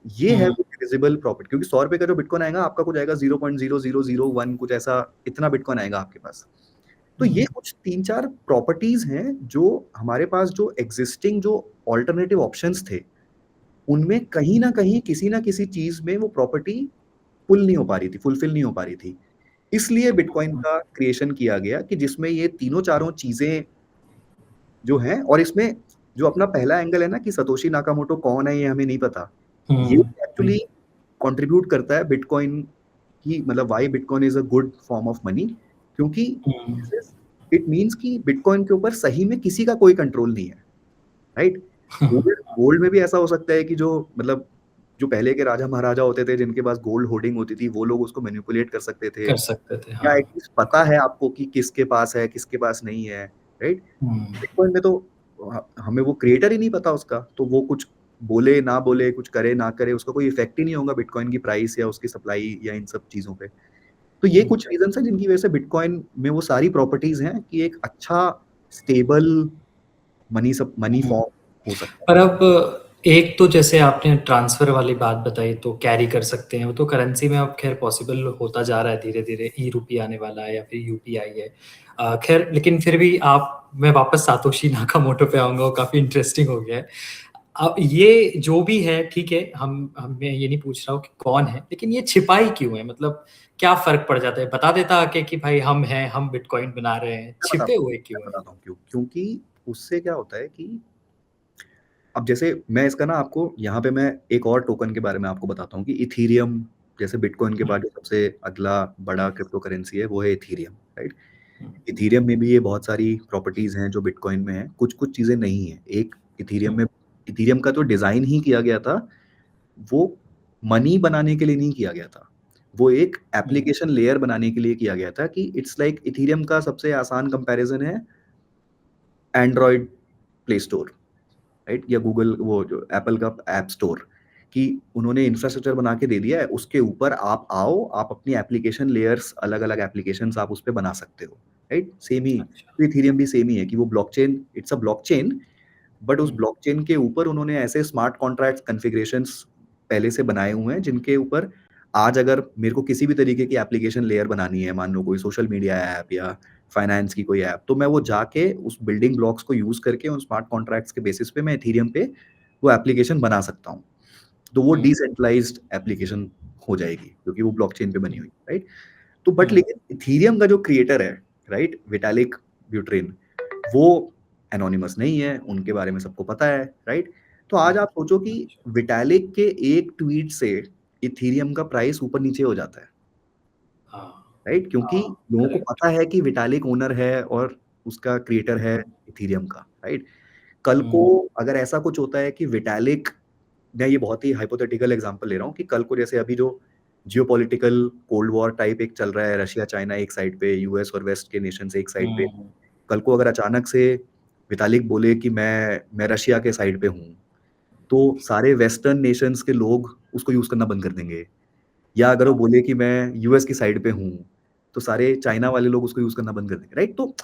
B: ये है
A: हुँ,
B: वो डिविजिबल प्रॉपर्टी, क्योंकि ₹100 का जो बिटकॉइन आएगा, आपका कुछ आएगा 0.0001, कुछ ऐसा, इतना बिटकॉइन आएगा आपके पास। तो ये
A: हुँ,
B: कुछ 3-4 प्रॉपर्टीज हैं जो हमारे पास, जो एग्जिस्टिंग जो अल्टरनेटिव ऑप्शंस थे, उनमें कहीं न कहीं किसी न किसी चीज़ में वो प्रॉपर्टी फुल नहीं हो पा रही थी, फुलफिल नहीं हो पा रही थी। इसलिए बिटकॉइन
A: हुँ,
B: का क्रिएशन किया गया कि जिसमें ये तीनों चारों चीज़ें जो हैं, और इसमें जो अपना पहला एंगल है ना कि सतोशी नाकामोटो कौन है, ये हमें नहीं पता। ये
A: हुँ,
B: एक्चुअली कंट्रीब्यूट करता है बिटकॉइन की, मतलब why bitcoin is a good form of money, क्योंकि
A: हुँ,
B: दिस इज़, इट मीन्स कि बिटकॉइन के ऊपर सही में किसी का कोई कंट्रोल नहीं है, राइट? गोल्ड गोल्ड में भी ऐसा हो सकता है कि जो, मतलब जो पहले के राजा महाराजा होते थे जिनके पास गोल्ड होर्डिंग होती थी, वो लोग उसको मैनिपुलेट कर सकते थे,
A: कर सकते थे,
B: या
A: हाँ।
B: एटलीस्ट पता है आपको कि किसके पास है, किसके पास नहीं है, राइट?
A: हुँ,
B: बिटकॉइन में तो हमें वो क्रिएटर ही नहीं पता उसका, तो वो कुछ बोले ना बोले, कुछ करे ना करे, उसका कोई इफेक्ट ही नहीं होगा बिटकॉइन की प्राइस या उसकी सप्लाई या इन सब चीजों पे। तो ये कुछ
A: एग्ज़ैक्ट
B: रीजंस हैं जिनकी वजह से बिटकॉइन में वो सारी प्रॉपर्टीज हैं कि एक अच्छा स्टेबल मनी
A: हुँ।
B: फॉर्म हो सकता
A: पर अब एक तो जैसे आपने ट्रांसफ़र वाली बात बताई तो कैरी कर सकते हैं, वो तो करेंसी में अब ख़ैर पॉसिबल होता जा रहा है धीरे-धीरे, ई-रूपी आने वाला है या फिर यूपीआई है। ख़ैर लेकिन फिर भी आप मैं वापस सातोशी नाकामोटो पे आऊँगा, वो काफ़ी इंटरेस्टिंग हो गया है। अब ये जो भी है ठीक है, हम मैं ये नहीं पूछ रहा हूँ कि कौन है, लेकिन ये छिपाई क्यों है? मतलब क्या फ़र्क पड़ जाता है? बता देता आके कि भाई हम हैं, हम बिटकॉइन बना रहे हैं, छिपे हुए
B: मैं
A: क्यों हैं?
B: बताता हूँ क्यों? क्योंकि उससे क्या होता है कि अब जैसे मैं इसका ना आपको यहाँ पे मैं एक और टोकन के बारे में आपको बताता हूँ कि इथीरियम जैसे बिटकॉइन के
A: हुँ,
B: बाद जो सबसे अगला बड़ा क्रिप्टो करेंसी है, वो है इथीरियम, राइट?
A: हुँ,
B: इथीरियम में भी ये बहुत सारी प्रॉपर्टीज़ हैं जो बिटकॉइन में हैं, कुछ-कुछ चीज़ें नहीं हैं। एक इथीरियम
A: हुँ,
B: में इथीरियम का जो डिज़ाइन ही किया गया था, वो मनी बनाने के लिए नहीं किया गया था। वो एक
A: हुँ,
B: एप्लीकेशन लेयर बनाने के लिए किया गया था कि इट्स लाइक इथीरियम का सबसे आसान कंपैरिज़न है एंड्रॉयड प्ले स्टोर। राइट? या गूगल वो जो एप्पल का ऐप स्टोर कि उन्होंने इंफ्रास्ट्रक्चर बना के दे दिया है, उसके ऊपर आप आओ, आप अपनी एप्लीकेशन लेयर्स अलग-अलग एप्लीकेशंस आप उसपे बना सकते हो, राइट? सेम ही
A: अच्छा।
B: तो इथेरियम भी सेम ही है कि वो blockchain it's a blockchain but उस
A: हुँ,
B: ब्लॉकचेन के ऊपर उन्होंने ऐसे स्मार्ट कॉन्ट्रैक्ट्स कॉन्फ़िगरेशंस पहले से बनाए हुए हैं, जिनके ऊपर आज अगर मेरे को किसी भी तरीके की एप्लीकेशन लेयर बनानी है, मान लो कोई सोशल मीडिया ऐप या फाइनेंस की कोई ऐप, तो मैं वो जाके उस बिल्डिंग ब्लॉक्स को यूज़ करके उन स्मार्ट कॉन्ट्रैक्ट्स के बेसिस पे मैं इथेरियम पे वो एप्लीकेशन बना सकता हूँ। तो वो
A: हुँ,
B: डिसेंट्रलाइज़्ड एप्लीकेशन हो जाएगी, क्योंकि वो ब्लॉकचेन पे बनी
A: हुँ,
B: हुई है, राइट? तो बट
A: हुँ,
B: लेकिन इथेरियम का जो क्रिएटर है, राइट? विटालिक ब्यूटेरिन, वो एनोनिमस नहीं है, उनके बारे में सबको पता है, राइट? तो आज
A: हुँ,
B: आप सोचो कि
A: अच्छा,
B: विटालिक के एक ट्वीट से इथेरियम का प्राइस ऊपर-नीचे हो जाता है,
A: हाँ,
B: राइट? क्योंकि
A: हाँ,
B: लोगों को
A: करेक्ट।
B: पता है कि विटालिक ओनर है और उसका क्रिएटर है
A: हुँ,
B: इथेरियम का, राइट? कल को
A: हुँ,
B: अगर ऐसा कुछ होता है कि विटालिक मैं ये बहुत ही हाइपोथेटिकल एग्जांपल ले रहा हूँ कि कल को जैसे अभी जो जियोपॉलिटिकल कोल्ड वॉर टाइप एक चल रहा है, रशिया चाइना एक साइड पे, यूएस और वेस्ट के नेशंस एक साइड पे।
A: हुँ,
B: कल को अगर अचानक से वितालिक बोले कि मैं रशिया के साइड पे हूँ, तो सारे वेस्टर्न नेशंस के लोग उसको यूज़ करना बंद कर देंगे। या अगर वो
A: हाँ,
B: बोले कि मैं यूएस की साइड पे हूँ, तो सारे चाइना वाले लोग उसको यूज़ करना बंद कर देंगे, राइट? तो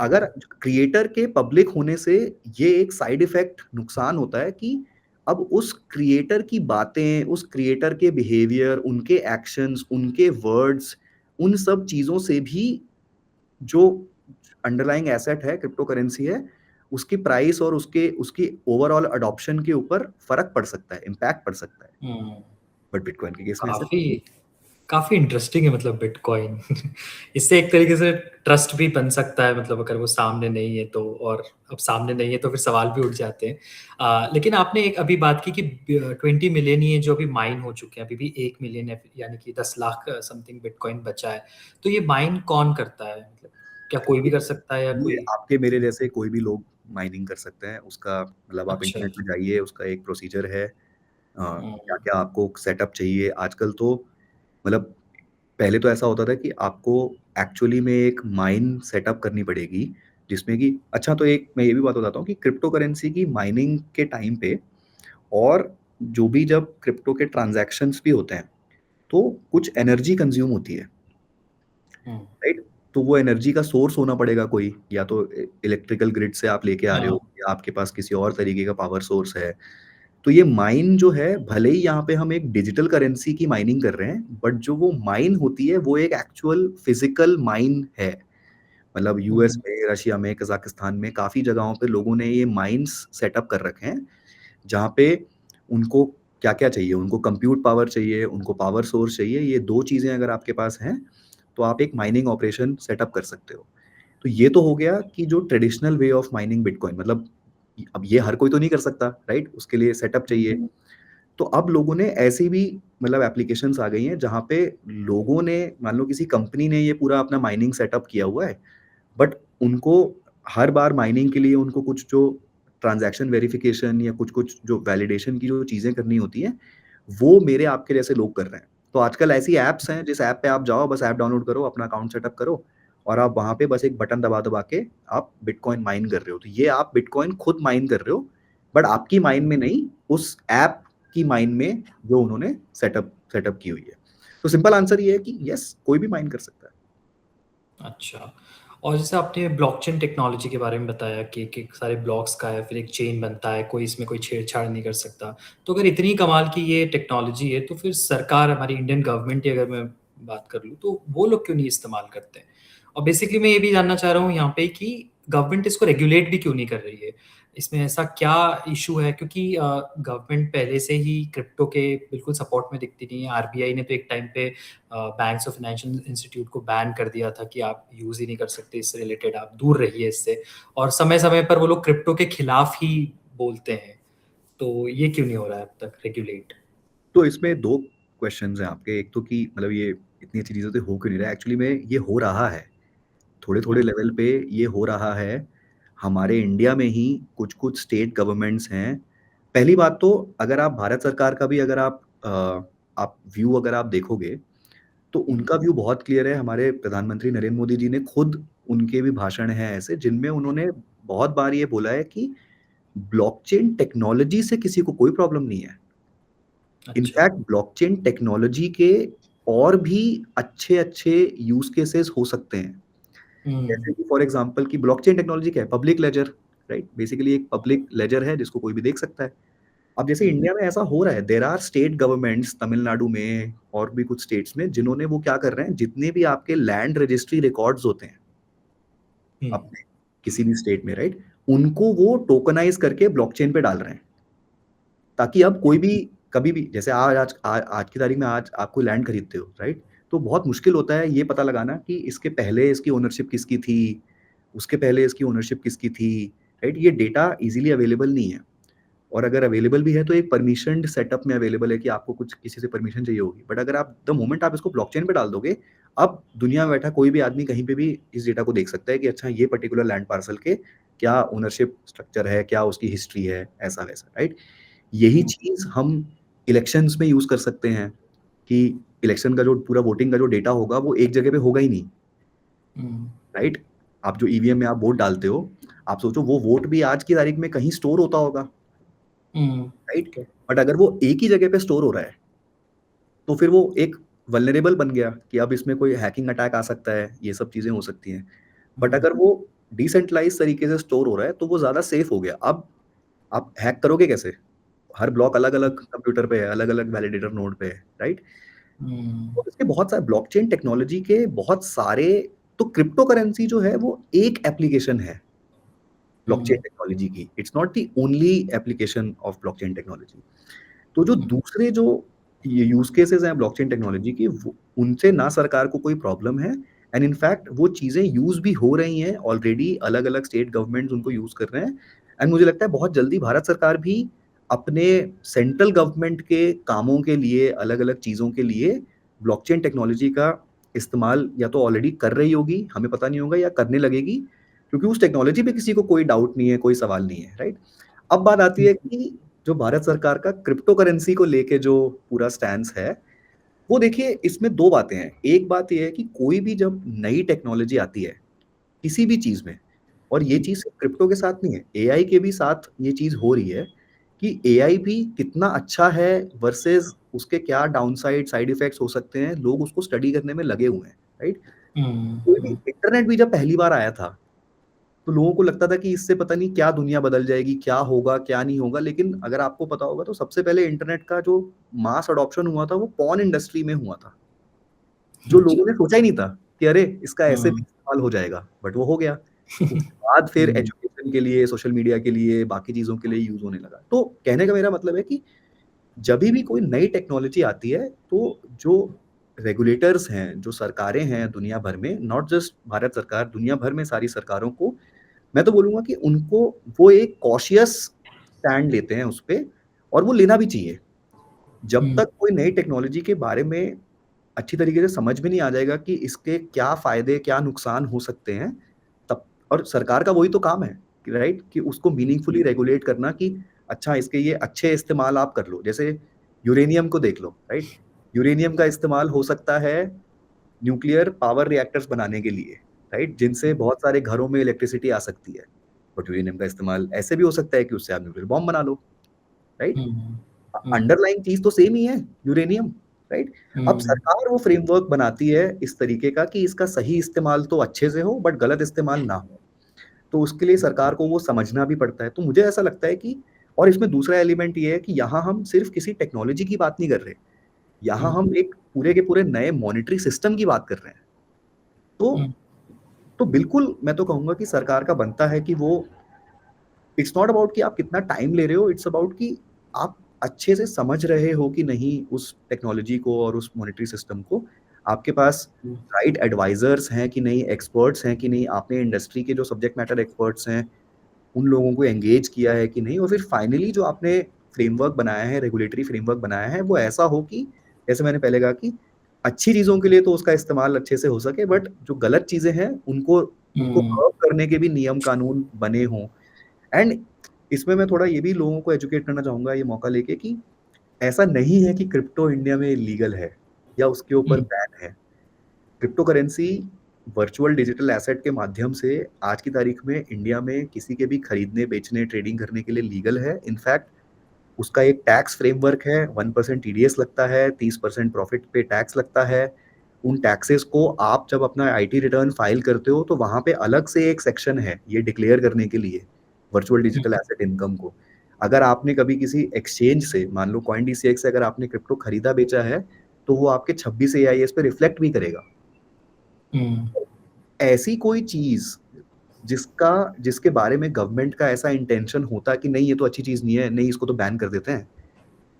B: अगर क्रिएटर के पब्लिक होने से ये एक साइड इफेक्ट नुकसान होता है कि अब उस क्रिएटर की बातें, उस क्रिएटर के बिहेवियर, उनके एक्शंस, उनके वर्ड्स, उन सब चीज़ों से भी जो अंडरलाइंग एसेट है, क्रिप्टो करेंसी है, उसकी प्राइस और उसके उसकी ओवरऑल अडॉप्शन के ऊपर फ़र्क पड़ सकता है, इम्पैक्ट पड़ सकता है।
A: हुँ,
B: बट बिटकॉइन के केस में ऐसा
A: काफ़ी काफ़ी इंटरेस्टिंग है मतलब बिटकॉइन। इससे एक तरीके से ट्रस्ट भी बन सकता है मतलब अगर वो सामने नहीं है तो और अब सामने नहीं है तो फिर सवाल भी उठ जाते हैं। लेकिन आपने एक अभी बात की कि 20 मिलियन ही है जो अभी माइन हो चुके हैं, अभी भी 1 मिलियन है यानी कि 10 लाख समथिंग बिटकॉइन बचा है। तो ये माइन कौन करता है? मतलब क्या कोई भी कर सकता है या
B: ये
A: कोई
B: आपके मेरे जैसे कोई भी लोग माइनिंग कर सकते हैं। उसका मतलब आप
A: अच्छा।
B: इंटरनेट में जाइए, उसका एक प्रोसीजर है।
A: हुँ,
B: क्या-क्या आपको सेटअप चाहिए। आजकल तो मतलब पहले तो ऐसा होता था कि आपको एक्चुअली में एक माइन सेटअप करनी पड़ेगी, जिसमें कि अच्छा तो एक मैं ये भी बात बताता हूँ कि क्रिप्टो करेंसी की माइनिंग के टाइम पे और जो भी जब क्रिप्टो के ट्रांज़ैक्शंस भी होते हैं, तो कुछ एनर्जी कंज़्यूम होती है,
A: हुँ,
B: राइट? तो वो एनर्जी का सोर्स होना पड़ेगा कोई, या तो इलेक्ट्रिकल ग्रिड से आप लेके आ रहे
A: हाँ,
B: हो या आपके पास किसी और तरीके का पावर सोर्स है। तो ये माइन जो है, भले ही यहाँ पे हम एक डिजिटल करेंसी की माइनिंग कर रहे हैं, बट जो वो माइन होती है, वो एक एक्चुअल फिज़िकल माइन है। मतलब यूएस
A: हुँ,
B: में, रशिया में, कज़ाकिस्तान में काफ़ी जगहों पे लोगों ने ये माइन्स सेटअप कर रखे हैं, जहाँ पे उनको क्या-क्या चाहिए, उनको कंप्यूट पावर चाहिए, उनको पावर सोर्स चाहिए, ये 2 चीज़ें अगर आपके पास हैं, तो आप एक माइनिंग ऑपरेशन सेटअप कर सकते हो। तो ये तो हो गया कि जो traditional way of mining bitcoin मतलब अब ये हर कोई तो नहीं कर सकता, राइट? उसके लिए सेटअप चाहिए।
A: हुँ,
B: तो अब लोगों ने ऐसी भी मतलब एप्लीकेशंस आ गई हैं, जहाँ पे लोगों ने मान लो किसी कंपनी ने ये पूरा अपना माइनिंग सेटअप किया हुआ है, बट उनको हर बार माइनिंग के लिए उनको कुछ जो ट्रांज़ैक्शन वेरिफ़िकेशन या कुछ-कुछ जो वैलिडेशन की जो चीज़ें करनी होती हैं, वो मेरे आपके जैसे लोग कर रहे हैं। तो आजकल ऐसी ऐप्स हैं, जिस ऐप पे आप जाओ, बस ऐप डाउनलोड करो, अपना अकाउंट सेटअप करो और आप वहाँ पे बस एक बटन दबा-दबा के आप बिटकॉइन माइन कर रहे हो। तो ये आप बिटकॉइन खुद माइन कर रहे हो, बट आपकी माइन में नहीं, उस ऐप की माइन में जो उन्होंने सेटअप सेटअप की हुई है। तो सिंपल आंसर ये है कि येस, कोई भी माइन कर सकता है।
A: अच्छा। और जैसे आपने ब्लॉकचेन टेक्नोलॉजी के बारे में बताया कि सारे ब्लॉक्स का है, फिर एक चेन बनता है, कोई इसमें कोई छेड़छाड़ नहीं कर सकता। तो अगर इतनी कमाल की ये टेक्नोलॉजी है, तो फिर सरकार, हमारी इंडियन गवर्नमेंट की अगर मैं बात कर लूँ, तो वो लोग क्यों नहीं इस्तेमाल करते हैं? और बेसिकली मैं ये भी जानना चाह रहा हूँ यहाँ पे कि गवर्नमेंट इसको रेगुलेट भी क्यों नहीं कर रही है? इसमें ऐसा क्या इश्यू है? क्योंकि गवर्नमेंट पहले से ही क्रिप्टो के बिल्कुल सपोर्ट में दिखती नहीं है। आरबीआई ने तो एक टाइम पे बैंक्स और फाइनेंशियल इंस्टीट्यूट को बैन कर दिया था कि आप यूज़ ही नहीं कर सकते इससे रिलेटेड, आप दूर रहिए इससे। और समय-समय पर वो लोग क्रिप्टो के खिलाफ ही बोलते हैं। तो ये क्यों नहीं हो रहा है अब तक रेगुलेट?
B: तो इसमें 2 क्वेश्चन्स हैं आपके। एक तो कि मतलब ये इतनी अच्छी चीज़ें तो हो क्यों नहीं रहा है? एक्चुअली में ये हो रहा है। थोड़े-थोड़े
A: हुँ,
B: लेवल पे ये हो रहा है। हमारे इंडिया में ही कुछ-कुछ स्टेट गवर्नमेंट्स हैं। पहली बात तो अगर आप भारत सरकार का भी अगर आप व्यू अगर आप देखोगे, तो
A: हुँ,
B: उनका व्यू बहुत क्लियर है। हमारे प्रधानमंत्री नरेंद्र मोदी जी ने खुद उनके भी भाषण हैं ऐसे, जिनमें उन्होंने बहुत बार ये बोला है कि ब्लॉकचेन टेक्नोलॉजी से किसी को कोई प्रॉब्लम नहीं है।
A: अच्छा।
B: इनफैक्ट ब्लॉकचेन टेक्नोलॉजी के और भी अच्छे-अच्छे यूज़ केसेस हो सकते हैं। जैसे
A: हुँ,
B: कि फॉर एग्ज़ाम्पल कि ब्लॉकचेन टेक्नोलॉजी क्या है? Public ledger, right? बेसिकली एक पब्लिक लेजर है जिसको कोई भी देख सकता है। अब जैसे
A: हुँ,
B: इंडिया में ऐसा हो रहा है, there are state governments Tamil Nadu में और भी कुछ स्टेट्स में जिन्होंने वो क्या कर रहे हैं, जितने भी आपके लैंड रजिस्ट्री रिकॉर्ड्स होते हैं,
A: हुँ,
B: अपने किसी भी स्टेट में, राइट? उनको वो टोकनाइज़ करके ब्लॉकचेन पे डाल रहे हैं। ताकि अब कोई भी कभी भी जैसे आज की तारीख में आज आप कोई लैंड खरीदते हो, राइट? तो बहुत मुश्किल होता है ये पता लगाना कि इसके पहले इसकी ओनरशिप किसकी थी, उसके पहले इसकी ओनरशिप किसकी थी, राइट? ये डेटा ईज़िली अवेलेबल नहीं है और अगर अवेलेबल भी है तो एक परमिशन्ड सेटअप में अवेलेबल है कि आपको कुछ किसी से परमिशन चाहिए होगी। बट अगर आप द मोमेंट आप इसको ब्लॉकचेन पे डाल दोगे, अब दुनिया में बैठा कोई भी आदमी कहीं पे भी इस डेटा को देख सकता है कि अच्छा ये पर्टिकुलर लैंड पार्सल के क्या ओनरशिप स्ट्रक्चर है, क्या उसकी हिस्ट्री है, ऐसा-वैसा, राइट? यही
A: हुँ,
B: चीज़ हम इलेक्शंस में यूज़ कर सकते हैं कि इलेक्शन का जो पूरा वोटिंग का जो डेटा होगा वो एक जगह पे होगा ही नहीं,
A: हुँ,
B: राइट? आप जो ईवीएम में आप वोट डालते हो, आप सोचो वो वोट भी आज की तारीख में कहीं स्टोर होता होगा,
A: हुँ,
B: राइट?
A: ठीक है।
B: बट अगर वो एक ही जगह पे स्टोर हो रहा है, तो फिर वो एक वल्नरेबल बन गया कि अब इसमें कोई हैकिंग अटैक आ सकता है, ये सब चीज़ें हो सकती हैं। बट
A: हुँ,
B: अगर वो डिसेंट्रलाइज़्ड तरीके से स्टोर हो रहा है, तो वो ज़्यादा सेफ हो गया। अब आप हैक करोगे कैसे? हर ब्लॉक अलग-अलग कंप्यूटर पे है, अलग-अलग वैलिडेटर नोड पे है, राइट?
A: हुँ,
B: तो इसके बहुत सारे ब्लॉकचेन टेक्नोलॉजी के बहुत सारे तो क्रिप्टो करेंसी जो है वो एक एप्लीकेशन है ब्लॉकचेन
A: हुँ,
B: टेक्नोलॉजी की। It's not the only application of blockchain technology. तो जो
A: हुँ,
B: दूसरे जो ये यूज़ केसेज़ हैं ब्लॉकचेन टेक्नोलॉजी की वो उनसे ना सरकार को कोई प्रॉब्लम है एंड इन फैक्ट वो चीज़ें यूज़ भी हो रही हैं ऑलरेडी अलग-अलग स्टेट गवर्नमेंट्स उनको यूज़ कर रहे हैं एंड मुझे लगता है बहुत जल्दी भारत सरकार भी अपने सेंट्रल गवर्नमेंट के कामों के लिए, अलग-अलग चीज़ों के लिए ब्लॉकचेन टेक्नोलॉजी का इस्तेमाल या तो ऑलरेडी कर रही होगी, हमें पता नहीं होगा या करने लगेगी, क्योंकि उस टेक्नोलॉजी पे किसी को कोई डाउट नहीं है, कोई सवाल नहीं है, राइट? अब बात आती
A: हुँ,
B: है कि जो भारत सरकार का क्रिप्टो करेंसी को लेके जो पूरा स्टैंस है, वो देखिए इसमें 2 बातें हैं। एक बात ये है कि कोई भी जब नई टेक्नोलॉजी आती है, किसी भी चीज़ में और ये चीज़ सिर्फ़ क्रिप्टो के साथ नहीं है, एआई के भी साथ ये चीज़ हो रही है कि एआई भी कितना अच्छा है वर्सेस उसके क्या डाउनसाइड, साइड इफ़ेक्ट्स हो सकते हैं, लोग उसको स्टडी करने में लगे हुए हैं, राइट?
A: हुँ,
B: कोई भी
A: हुँ,
B: इंटरनेट भी जब पहली बार आया था तो लोगों को लगता था कि इससे पता नहीं क्या दुनिया बदल जाएगी, क्या होगा, क्या नहीं होगा। लेकिन अगर आपको पता होगा तो सबसे पहले इंटरनेट का जो मास अडॉप्शन हुआ था वो पॉर्न इंडस्ट्री में हुआ था। जो
A: अच्छा।
B: लोगों ने सोचा ही नहीं था कि अरे! इसका ऐसे भी
A: हुँ,
B: इस्तेमाल हो जाएगा, बट वो हो गया। उसके बाद फिर
A: हुँ,
B: एजुकेशन के लिए, सोशल मीडिया के लिए, बाकी चीज़ों के लिए यूज़ होने लगा। तो कहने का मेरा मतलब है कि जभी भी कोई नई टेक्नोलॉजी आती है, तो जो रेगुलेटर्स हैं, जो सरकारें हैं दुनिया भर में, नॉट जस्ट भारत सरकार, दुनिया भर में सारी सरकारों को मैं तो बोलूँगा कि उनको वो एक कॉशियस स्टैंड लेते हैं उसपे और वो लेना भी चाहिए। जब
A: हुँ,
B: तक कोई नई टेक्नोलॉजी के बारे में अच्छी तरीके से समझ में नहीं आ जाएगा कि इसके क्या फ़ायदे, क्या नुकसान हो सकते हैं, तब और सरकार का वही तो काम है, राइट? कि उसको मीनिंगफुली रेगुलेट करना कि अच्छा इसके ये अच्छे इस्तेमाल आप कर लो। जैसे यूरेनियम को देख लो, राइट? यूरेनियम का इस्तेमाल हो सकता है न्यूक्लियर पावर रिएक्टर्स बनाने के लिए, राइट? जिनसे बहुत सारे घरों में इलेक्ट्रिसिटी आ सकती है। बट यूरेनियम का इस्तेमाल ऐसे भी हो सकता है कि उससे आप न्यूक्लियर बॉम्ब बना लो, राइट?
A: हुँ, हुँ,
B: अंडरलाइंग चीज़ तो सेम ही है, यूरेनियम, राइट? अब
A: हुँ,
B: सरकार वो फ्रेमवर्क बनाती है इस तरीके का कि इसका सही इस्तेमाल तो अच्छे से हो बट गलत इस्तेमाल ना हो। तो उसके लिए सरकार को वो समझना भी पड़ता है। तो मुझे ऐसा लगता है कि और इसमें दूसरा एलिमेंट ये है कि यहाँ हम सिर्फ़ किसी टेक्नोलॉजी की बात नहीं कर रहे। यहाँ
A: हुँ,
B: हम एक पूरे के पूरे नए मॉनेटरी सिस्टम की बात कर रहे हैं। तो
A: हुँ,
B: बिल्कुल मैं तो कहूँगा कि सरकार का बनता है कि वो इट्स नॉट अबाउट कि आप कितना टाइम ले रहे हो, इट्स अबाउट कि आप अच्छे से समझ रहे हो कि नहीं उस टेक्नोलॉजी को और उस मॉनेटरी सिस्टम को। आपके पास
A: हुँ,
B: राइट एडवाइज़र्स हैं कि नहीं, एक्सपर्ट्स हैं कि नहीं, आपने इंडस्ट्री के जो सब्जेक्ट मैटर एक्सपर्ट्स हैं, उन लोगों को एंगेज किया है कि नहीं और फिर फाइनली जो आपने फ्रेमवर्क बनाया है, रेगुलेटरी फ्रेमवर्क बनाया है, वो ऐसा हो कि जैसे मैंने पहले कहा कि अच्छी चीज़ों के लिए तो उसका इस्तेमाल अच्छे से हो सके बट जो गलत चीज़ें हैं, उनको उनको
A: हुँ,
B: कर्ब करने के भी नियम कानून बने हों। एंड इसमें मैं थोड़ा ये भी लोगों को एजुकेट करना चाहूँगा ये मौका लेके कि ऐसा नहीं है कि क्रिप्टो इंडिया में लीगल है या उसके ऊपर
A: हुँ,
B: बैन है। Crypto currency virtual digital asset के माध्यम से आज की तारीख में इंडिया में किसी के भी खरीदने, बेचने, ट्रेडिंग करने के लिए लीगल है। इनफैक्ट उसका एक टैक्स फ्रेमवर्क है, 1% टीडीएस लगता है, 30% प्रॉफिट पे टैक्स लगता है। उन टैक्सेस को आप जब अपना आईटी रिटर्न फाइल करते हो, तो वहाँ पे अलग से एक सेक्शन है, ये डिक्लेयर करने के लिए, वर्चुअल डिजिटल एसेट इनकम को। अगर आपने कभी किसी एक्सचेंज से, मान लो कॉइनडीसीएक्स से अगर आपने क्रिप्टो खरीदा-बेचा है, तो वो आपके 26 एआईएस पे रिफ्लेक्ट भी करेगा।
A: हुँ,
B: ऐसी कोई चीज़ जिसका जिसके बारे में गवर्नमेंट का ऐसा इंटेंशन होता कि नहीं ये तो अच्छी चीज़ नहीं है, नहीं इसको तो बैन कर देते हैं।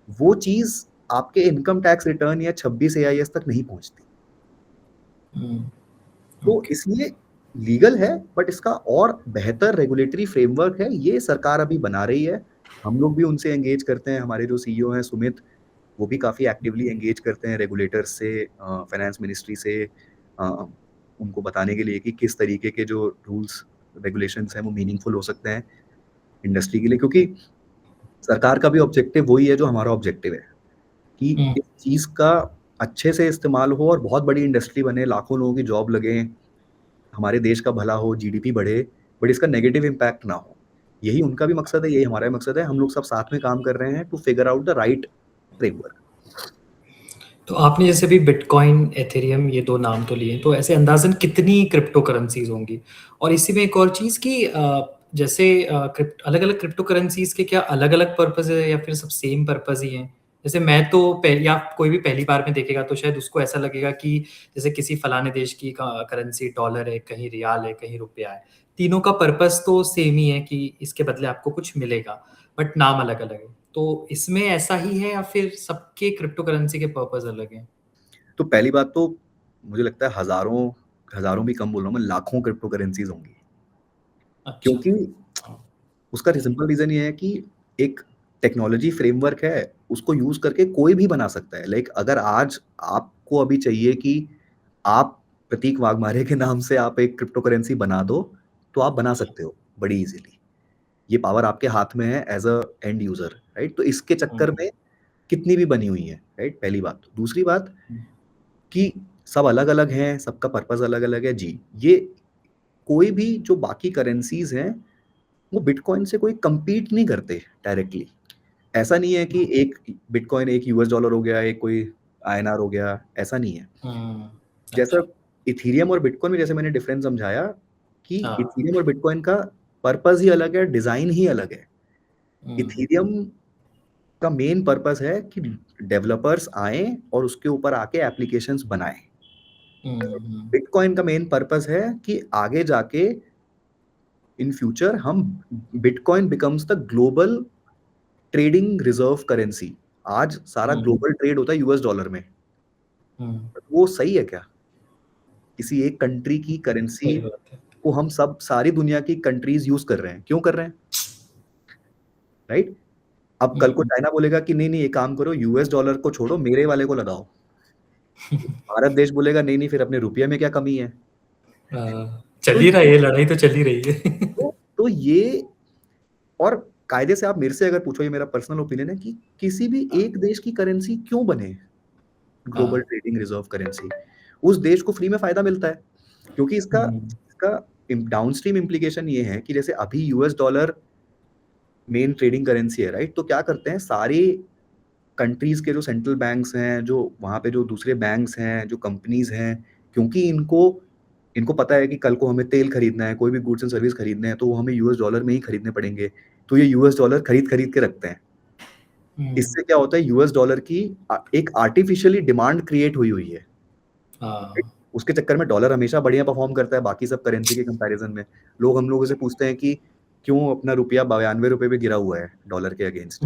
B: वो चीज़ आपके इनकम टैक्स रिटर्न या 26 एआईएस तक नहीं पहुँचती।
A: हुँ,
B: तो
A: ओके।
B: इसलिए लीगल है बट इसका और बेहतर रेगुलेटरी फ्रेमवर्क है, ये सरकार अभी बना रही है। हम लोग भी उनसे एंगेज करते हैं, हमारे जो सीईओ हैं सुमित, वो भी काफ़ी एक्टिवली एंगेज करते हैं रेगुलेटर्स से फाइनेंस मिनिस्ट्री से अ, उनको बताने के लिए कि किस तरीके के जो रूल्स रेगुलेशंस हैं वो मीनिंगफुल हो सकते हैं इंडस्ट्री के लिए क्योंकि सरकार का भी ऑब्जेक्टिव वही है जो हमारा ऑब्जेक्टिव है, कि
A: हुँ,
B: इस चीज़ का अच्छे से इस्तेमाल हो और बहुत बड़ी इंडस्ट्री बने, लाखों लोगों की जॉब लगे, हमारे देश का भला हो, जीडीपी बढ़े, बट इसका नेगेटिव इम्पैक्ट ना हो। यही उनका भी मकसद है, यही हमारा भी मकसद है, हम लोग सब साथ में काम कर रहे हैं to figure out the right framework.
A: तो आपने जैसे अभी बिटकॉइन, एथेरियम ये 2 नाम तो लिए, तो ऐसे अंदाज़न कितनी क्रिप्टो करेंसीज़ होंगी? और इसी में एक और चीज़ कि जैसे अलग-अलग क्रिप्टो करेंसीज़ के क्या अलग-अलग पर्पज़ है या फिर सब सेम पर्पज़ ही हैं? जैसे मैं तो या कोई भी पहली बार में देखेगा तो शायद उसको ऐसा लगेगा कि जैसे किसी फलाने देश की करेंसी डॉलर है, कहीं रियाल है, कहीं रुपया है। तीनों का पर्पज़ तो सेम ही है कि इसके बदले आपको कुछ मिलेगा, बट नाम अलग-अलग है। तो इसमें ऐसा ही है या फिर सबके क्रिप्टो करेंसी के पर्पस अलग हैं?
B: तो पहली बात तो मुझे लगता है हज़ारों हज़ारों भी कम बोल रहा हूँ मैं, लाखों क्रिप्टो करेंसीज़ होंगी।
A: अच्छा।
B: क्योंकि
A: हाँ।
B: उसका
A: हुँ,
B: सिंपल रीज़न ये है कि एक टेक्नोलॉजी फ्रेमवर्क है, उसको यूज़ करके कोई भी बना सकता है। लाइक अगर आज आपको अभी चाहिए कि आप प्रतीक वाघमारे के नाम से आप एक क्रिप्टो करेंसी बना दो, तो आप बना सकते हो बड़ी ईज़िली। ये पावर आपके हाथ में है as a end user, right? तो इसके चक्कर
A: हुँ,
B: में कितनी भी बनी हुई हैं, राइट? पहली बात। दूसरी बात
A: हुँ,
B: कि सब अलग-अलग हैं, सबका पर्पज़ अलग-अलग है, जी। ये कोई भी जो बाकी करेंसीज़ हैं, वो बिटकॉइन से कोई कम्पीट नहीं करते डायरेक्टली। ऐसा नहीं है कि एक बिटकॉइन एक यूएस डॉलर हो गया, एक कोई आईएनआर हो गया, ऐसा नहीं है।
A: हुँ,
B: जैसा
A: अच्छा।
B: इथीरियम और बिटकॉइन में जैसे मैंने डिफरेंस समझाया कि
A: हाँ,
B: इथीरियम और बिटकॉइन का पर्पज़ ही अलग है, डिज़ाइन ही अलग है।
A: हुँ,
B: इथीरियम का मेन पर्पज़ है कि डेवलपर्स आएँ और उसके ऊपर आके एप्लीकेशंस बनाएँ।
A: हुँ, हुँ,
B: बिटकॉइन का मेन पर्पज़ है कि आगे जाके इन फ्यूचर हम bitcoin becomes the global trading reserve currency. आज सारा
A: हुँ,
B: ग्लोबल ट्रेड होता है यूएस डॉलर में।
A: हुँ,
B: वो सही है क्या? किसी एक कंट्री की करेंसी
A: सही बात है।
B: को हम सब सारी दुनिया की कंट्रीज़ यूज़ कर रहे हैं। क्यों कर रहे हैं? राइट? अब कल को
A: हुँ,
B: चाइना बोलेगा कि नहीं, नहीं एक काम करो यूएस डॉलर को छोड़ो मेरे वाले को लगाओ। भारत देश बोलेगा नहीं, नहीं फिर अपने रुपये में क्या कमी है?
A: चल
B: तो
A: ही रहा है
B: ये
A: ये लड़ाई तो चल ही रही है।
B: तो ये और कायदे से आप मेरे से अगर पूछो, ये मेरा पर्सनल ओपिनियन है कि किसी भी
A: हाँ,
B: एक देश की करेंसी क्यों बने ग्लोबल
A: हाँ,
B: ट्रेडिंग रिजर्व करेंसी? उस देश को फ्री में फ़ायदा मिलता है। क्योंकि इसका
A: हुँ,
B: इसका डाउनस्ट्रीम इम्प्लीकेशन ये है कि जैसे अभी US dollar main trading currency है, राइट? तो क्या करते हैं सारी कंट्रीज़ के जो सेंट्रल बैंक्स हैं, जो वहाँ पे जो दूसरे बैंक्स हैं, जो कंपनीज़ हैं, क्योंकि इनको इनको पता है कि कल को हमें तेल खरीदना है, कोई भी गुड्स एंड सर्विस खरीदने हैं, तो वो हमें यूएस डॉलर में ही खरीदने पड़ेंगे। तो ये यूएस डॉलर खरीद-खरीद के रखते हैं।
A: हुँ,
B: इससे क्या होता है, यूएस डॉलर की एक आर्टिफिशियली डिमांड क्रिएट हुई हुई है।
A: हाँ,
B: उसके चक्कर में डॉलर हमेशा बढ़िया परफ़ॉर्म करता है बाकी सब करेंसी के कंपैरिज़न में। लोग हम लोगों से पूछते हैं कि क्यों अपना रुपया ₹92 पे गिरा हुआ है डॉलर के अगेंस्ट?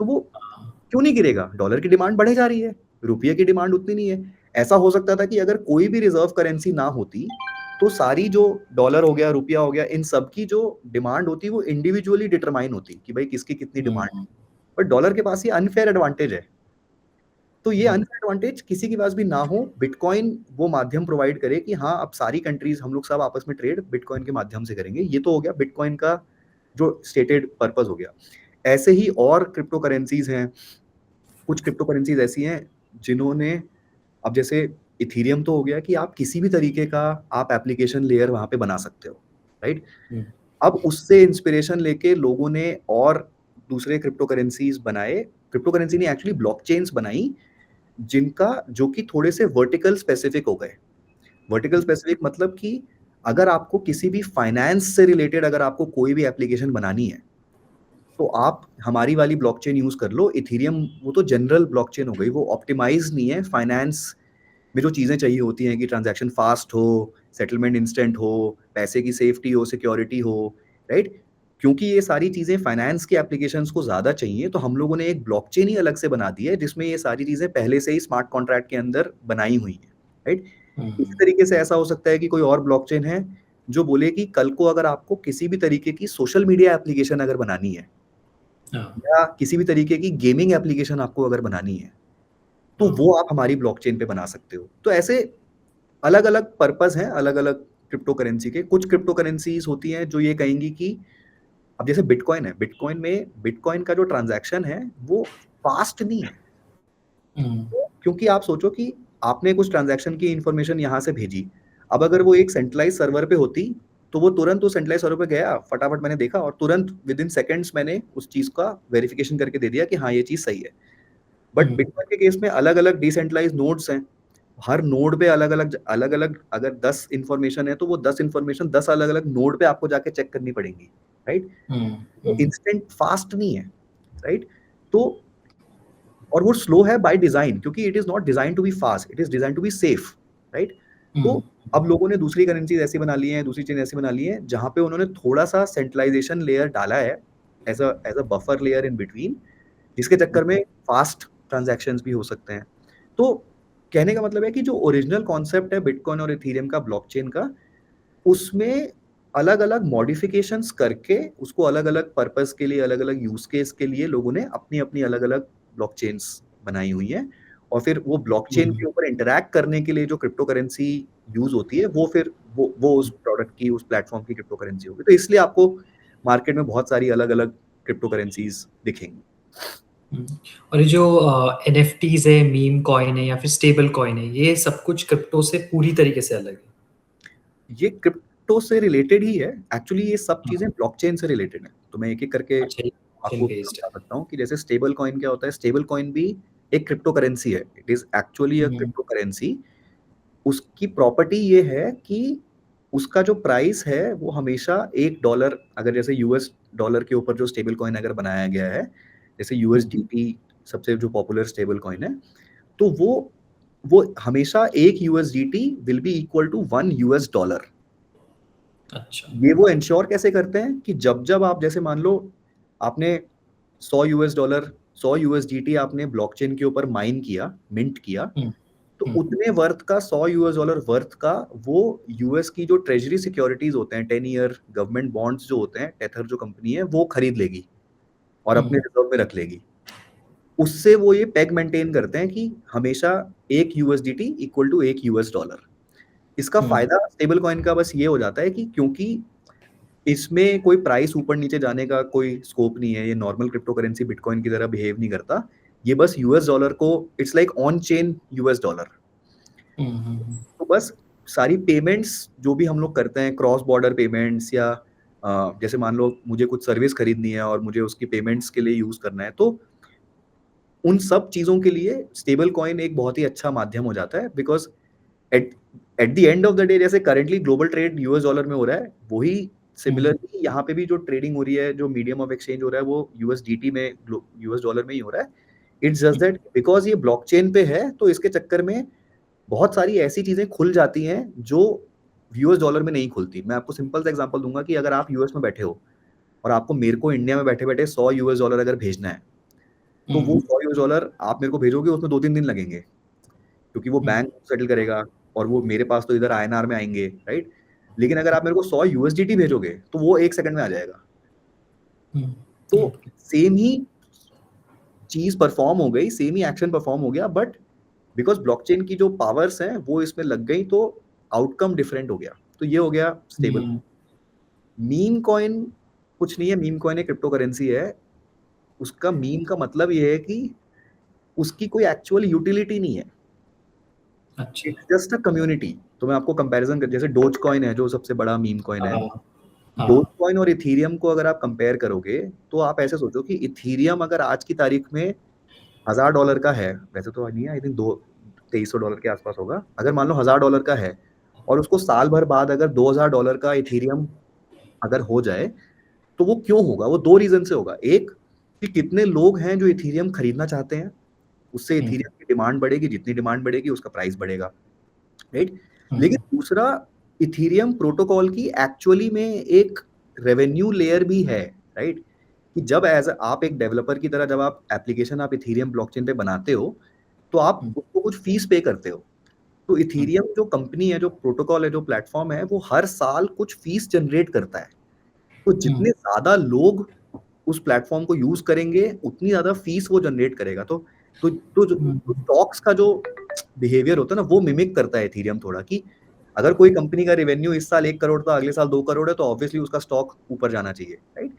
B: तो वो
A: हाँ,
B: क्यों नहीं गिरेगा? डॉलर की डिमांड बढ़े जा रही है, रुपये की डिमांड उतनी नहीं है। ऐसा हो सकता था कि अगर कोई भी रिज़र्व करेंसी ना होती, तो सारी जो डॉलर हो गया, रुपया हो गया, इन सब की जो डिमांड होती, वो इंडिविजुअली डिटरमाइन होती कि भाई किसकी कितनी डिमांड है।
A: हुँ,
B: बट डॉलर के पास ये अनफेयर एडवांटेज है। तो ये
A: हुँ,
B: अनफेयर एडवांटेज किसी के पास भी ना हो, बिटकॉइन वो माध्यम प्रोवाइड करे कि हाँ, अब सारी कंट्रीज़ हम लोग सब आपस में ट्रेड बिटकॉइन के माध्यम से करेंगे। ये तो हो गया बिटकॉइन का जो स्टेटेड पर्पज़ हो गया। ऐसे ही और क्रिप्टो करेंसीज़ हैं। कुछ क्रिप्टो करेंसीज़ ऐसी हैं जिन्होंने अब जैसे इथेरियम तो हो गया कि आप किसी भी तरीके का आप एप्लीकेशन लेयर वहाँ पे बना सकते हो, राइट?
A: हुँ,
B: अब उससे इंस्पिरेशन लेके लोगों ने और दूसरे क्रिप्टो करेंसीज़ बनाए। क्रिप्टो करेंसी ने एक्चुअली ब्लॉकचेन्स बनाई जिनका जो कि थोड़े से वर्टिकल स्पेसिफिक हो गए। वर्टिकल स्पेसिफिक मतलब कि अगर आपको किसी भी फाइनेंस से रिलेटेड अगर आपको कोई भी एप्लीकेशन बनानी है, तो आप हमारी वाली ब्लॉकचेन यूज़ कर लो। इथेरियम वो तो जनरल ब्लॉकचेन हो गई, वो ऑप्टिमाइज़ नहीं है। फाइनेंस में जो चीज़ें चाहिए होती हैं कि ट्रांज़ैक्शन फ़ास्ट हो, सेटलमेंट इंस्टेंट हो, पैसे की सेफ्टी हो, सिक्योरिटी हो, राइट? क्योंकि ये सारी चीज़ें फाइनेंस की एप्लीकेशंस को ज़्यादा चाहिए, तो हम लोगों ने एक ब्लॉकचेन ही अलग से बना दी है, जिसमें ये सारी चीज़ें पहले से ही स्मार्ट कॉन्ट्रैक्ट के अंदर बनाई हुई हैं, राइट? इसी
A: हुँ,
B: तरीके से ऐसा हो सकता है कि कोई और ब्लॉकचेन है, जो बोले कि कल को अगर आपको किसी भी तरीके की सोशल मीडिया एप्लीकेशन अगर बनानी है
A: हाँ,
B: या किसी भी तरीके की गेमिंग एप्लीकेशन आपको अगर बनानी है, तो
A: हाँ,
B: वो आप हमारी ब्लॉकचेन पे बना सकते हो। तो ऐसे अलग-अलग पर्पज़ हैं, अलग-अलग क्रिप्टो करेंसी के। कुछ क्रिप्टो करेंसीज़ होती हैं जो ये कहेंगी कि अब जैसे बिटकॉइन है, बिटकॉइन का जो ट्रांज़ैक्शन है, वो फ़ास्ट नहीं है।
A: हुँ,
B: क्योंकि आप सोचो कि आपने कुछ ट्रांज़ैक्शन की इन्फॉर्मेशन यहाँ से भेजी। अब अगर वो एक सेंट्रलाइज़्ड सर्वर पे होती, तो वो तुरंत उस सेंट्रलाइज़्ड सर्वर पे गया, फटाफट मैंने देखा और तुरंत विदिन सेकंड्स मैंने उस चीज़ का वेरिफ़िकेशन करके दे दिया कि हाँ, ये चीज़ सही है। बट
A: हुँ,
B: बिटकॉइन के केस में अलग-अलग डिसेंट्रलाइज़्ड नोड्स हैं। हर नोड पे अलग-अलग अगर 10 इन्फॉर्मेशन है, तो वो 10 इन्फॉर्मेशन 10 अलग-अलग नोड पे आपको जाके चेक करनी पड़ेंगी, राइट?
A: हुँ,
B: वो
A: हुँ,
B: इंस्टेंट फास्ट नहीं है, राइट? तो और वो स्लो है बाय डिज़ाइन क्योंकि it is not designed to be fast, it is designed to be safe, right? तो
A: हुँ,
B: अब लोगों ने दूसरी करेंसीज़ ऐसी बना ली हैं, दूसरी चीज़ ऐसी बना ली हैं, जहाँ पे उन्होंने थोड़ा-सा सेंट्रलाइज़ेशन लेयर डाला है, as a buffer layer in between, जिसके चक्कर में फास्ट ट्रांज़ैक्शंस भी हो सकते हैं। तो कहने का मतलब है कि जो ओरिजिनल कॉन्सेप्ट है बिटकॉइन और इथेरियम का ब्लॉकचेन का, उसमें अलग-अलग मॉडिफ़िकेशंस करके उसको अलग-अलग पर्पज़ के लिए, अलग-अलग यूज़ केस के लिए लोगों ने अपनी-अपनी अलग-अलग ब्लॉकचेन्स बनाई हुई हैं और फिर वो ब्लॉकचेन के
A: हुँ,
B: ऊपर इंटरैक्ट करने के लिए जो क्रिप्टो करेंसी यूज़ होती है, वो फिर वो उस प्रोडक्ट की, उस प्लेटफ़ॉर्म की क्रिप्टो करेंसी होगी। तो इसलिए आपको मार्केट में बहुत सारी अलग-अलग क्रिप्टो करेंसीज़ दिखेंगी।
A: हुँ। और ये जो एनएफटीज़ है, मीम कॉइन है या फिर स्टेबल कॉइन है, ये सब कुछ क्रिप्टो से पूरी तरीके से अलग है।
B: ये क्रिप्टो से रिलेटेड ही है। एक्चुअली ये सब
A: हाँ,
B: चीज़ें ब्लॉकचेन से रिलेटेड हैं। तो मैं एक-एक करके
A: अच्छा ये ब्लॉकचेन
B: आपको
A: बेस्ड
B: बता
A: है।
B: सकता हूँ कि जैसे स्टेबल कॉइन क्या होता है? स्टेबल कॉइन भी एक क्रिप्टो करेंसी है। It is actually a
A: hmm,
B: crypto currency. उसकी प्रॉपर्टी ये है कि उसका जो प्राइस है वो हमेशा $1 अगर जैसे यूएस डॉलर के ऊपर जो स्टेबल कॉइन अगर बनाया गया है, जैसे
A: हुँ,
B: यूएसडीटी सबसे जो पॉपुलर स्टेबल कॉइन है, तो वो हमेशा 1 USDT will be equal to 1 US dollar.
A: अच्छा।
B: ये वो एंश्योर कैसे करते हैं कि जब-जब आप जैसे मान लो आपने 100 यूएस डॉलर 100 यूएसडीटी आपने ब्लॉकचेन के ऊपर माइन किया, मिंट किया,
A: हुँ,
B: तो
A: हुँ,
B: उतने वर्थ का 100 यूएस डॉलर वर्थ का वो यूएस की जो ट्रेज़री सिक्योरिटीज़ होते हैं 10 ईयर गवर्नमेंट बॉन्ड्स जो होते हैं, टेथर जो कंपनी है, वो खरीद लेगी और
A: हुँ,
B: अपने रिज़र्व में रख लेगी। उससे वो ये पेग मेंटेन करते हैं कि हमेशा 1 USDT equal to 1 US dollar. इसका
A: हुँ,
B: फ़ायदा स्टेबल कॉइन का बस ये हो जाता है कि क्योंकि इसमें कोई प्राइस ऊपर-नीचे जाने का कोई स्कोप नहीं है, ये नॉर्मल क्रिप्टो करेंसी बिटकॉइन की तरह बिहेव नहीं करता। ये बस यूएस डॉलर को it's like on chain US dollar.
A: हुँ, हुँ, हुँ।
B: तो बस सारी पेमेंट्स जो भी हम लोग करते हैं क्रॉस बॉर्डर पेमेंट्स या जैसे मान लो मुझे कुछ सर्विस खरीदनी है और मुझे उसकी पेमेंट्स के लिए यूज़ करना है, तो उन सब चीज़ों के लिए स्टेबल कॉइन एक बहुत ही अच्छा माध्यम हो जाता है because at at the end of the day जैसे currently global trade US dollar में हो रहा है, वही
A: हुँ,
B: सिमिलरली यहाँ पे भी जो ट्रेडिंग हो रही है, जो मीडियम ऑफ एक्सचेंज हो रहा है, वो यूएसडीटी में यूएस डॉलर में ही हो रहा है। It's just
A: hmm,
B: that because ये ब्लॉकचेन पे है, तो इसके चक्कर में बहुत सारी ऐसी चीज़ें खुल जाती हैं, जो यूएस डॉलर में नहीं खुलती। मैं आपको सिंपल सा एग्ज़ाम्पल दूँगा कि अगर आप यूएस में बैठे हो और आपको मेरे को इंडिया में बैठे-बैठे 100 यूएस डॉलर अगर भेजना है, तो वो
A: हुँ,
B: 100 यूएस डॉलर आप मेरे को भेजोगे, उसमें 2-3 दिन लगेंगे, क्योंकि वो
A: हुँ,
B: बैंक सेटल करेगा और वो मेरे पास तो इधर आईएनआर में आएँगे, राइट? लेकिन अगर आप मेरे को 100 यूएसडीटी भेजोगे, तो वो 1 सेकंड में आ जाएगा।
A: हुँ,
B: तो
A: ओके।
B: सेम ही चीज़ परफ़ॉर्म हो गई, सेम ही एक्शन परफ़ॉर्म हो गया, बट बिकॉज़ ब्लॉकचेन की जो पावर्स हैं, वो इसमें लग गई, तो आउटकम डिफरेंट हो गया। तो ये हो गया स्टेबल।
A: हुँ,
B: मीम कॉइन कुछ नहीं है, मीम कॉइन एक क्रिप्टो करेंसी है। उसका मीम का मतलब ये है कि उसकी कोई एक्चुअल यूटिलिटी नहीं है।
A: अच्छा।
B: It's just a community. तो मैं आपको कंपैरिज़न कर जैसे डोज कॉइन है, जो सबसे बड़ा मीम कॉइन है।
A: हाँ,
B: डोज
A: हाँ।
B: कॉइन और इथेरियम को अगर आप कंपेयर करोगे, तो आप ऐसे सोचो कि इथेरियम अगर आज की तारीख में $1000 का है, वैसे तो नहीं है, आई थिंक दो $2300 के आस-पास होगा। अगर मान लो $1000 का है और उसको साल भर बाद अगर $2000 का इथेरियम अगर हो जाए, तो वो क्यों होगा? वो 2 रीज़न से होगा। एक, कि कितने लोग हैं जो इथेरियम खरीदना चाहते हैं, उससे
A: हुँ,
B: इथेरियम की डिमांड बढ़ेगी, जितनी डिमांड बढ़ेगी उसका प्राइस बढ़ेगा, राइट?
A: हुँ,
B: लेकिन दूसरा, इथेरियम प्रोटोकॉल की एक्चुअली में एक रेवेन्यू लेयर भी है, राइट? कि जब एज़ आप एक डेवलपर की तरह जब आप एप्लीकेशन आप इथेरियम ब्लॉकचेन पे बनाते हो, तो आप
A: हुँ,
B: उसको कुछ फीस पे करते हो। तो
A: हुँ,
B: इथेरियम जो कंपनी है, जो प्रोटोकॉल है, जो प्लेटफ़ॉर्म है, वो हर साल कुछ फीस जनरेट करता है। तो
A: हुँ,
B: जितने ज़्यादा लोग उस प्लेटफ़ॉर्म को यूज़ करेंगे, उतनी ज़्यादा फीस वो जनरेट करेगा। तो जो
A: हुँ,
B: स्टॉक्स का जो बिहेवियर होता है ना, वो मिमिक करता है इथेरियम थोड़ा, कि अगर कोई कंपनी का रेवेन्यू इस साल 1 करोड़ था, अगले साल 2 करोड़ है, तो ऑब्वियसली उसका स्टॉक ऊपर जाना चाहिए, राइट?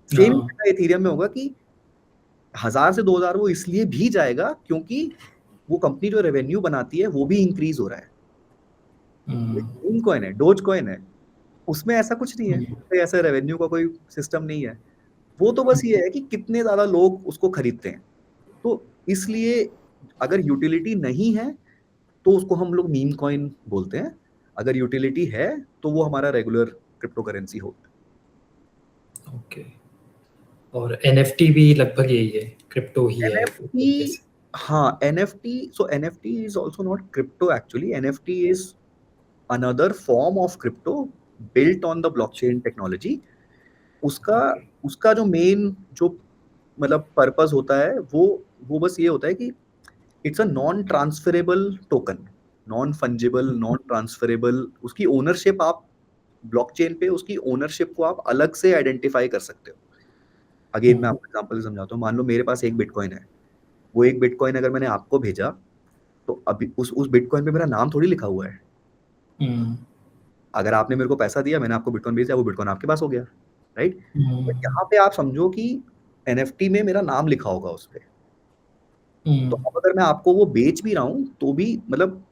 B: सेम
A: हाँ,
B: इथेरियम में होगा कि 1000 से 2000 वो इसलिए भी जाएगा क्योंकि वो कंपनी जो रेवेन्यू बनाती है, वो भी इंक्रीज़ हो रहा है।
A: हुँ,
B: मीम कॉइन है, डोज कॉइन है, उसमें ऐसा कुछ नहीं है,
A: हुँ,
B: उसमें ऐसा रेवेन्यू का कोई सिस्टम नहीं है। वो तो बस ये है कि कितने ज़्यादा लोग उसको खरीदते हैं। तो इसलिए अगर यूटिलिटी नहीं है, तो उसको हम लोग मीम कॉइन बोलते हैं। अगर यूटिलिटी है, तो वो हमारा रेगुलर क्रिप्टो करेंसी होता है।
A: ओके। और एनएफटी भी लगभग यही है, क्रिप्टो ही है एक तरीके
B: एनएफटी
A: से।
B: हाँ, NFT is also not crypto actually, NFT is another form of crypto built on the
A: अच्छा,
B: ब्लॉकचेन टेक्नोलॉजी। उसका
A: ओके।
B: उसका जो मेन जो मतलब पर्पस होता है, वो बस ये होता है कि it's a non transferable token, non fungible,
A: hmm,
B: non transferable. उसकी ओनरशिप आप ब्लॉकचेन पे उसकी ओनरशिप को आप अलग से आइडेंटिफाई कर सकते हो। अगेन मैं
A: हुँ,
B: आपको एग्जांपल से समझाता हूँ। मान लो मेरे पास 1 बिटकॉइन है। वो 1 बिटकॉइन अगर मैंने आपको भेजा, तो अभी उस बिटकॉइन पे मेरा नाम थोड़ी लिखा हुआ है।
A: हुँ,
B: अगर आपने मेरे को पैसा दिया, मैंने आपको बिटकॉइन भेजा, वो बिटकॉइन आपके पास हो गया, राइट? बट
A: हुँ,
B: यहाँ पे आप समझो कि एनएफटी में मेरा नाम लिखा होगा उसपे। तो
A: हुँ,
B: अब अगर मैं आपको वो बेच भी रहा हूँ, तो भी मतलब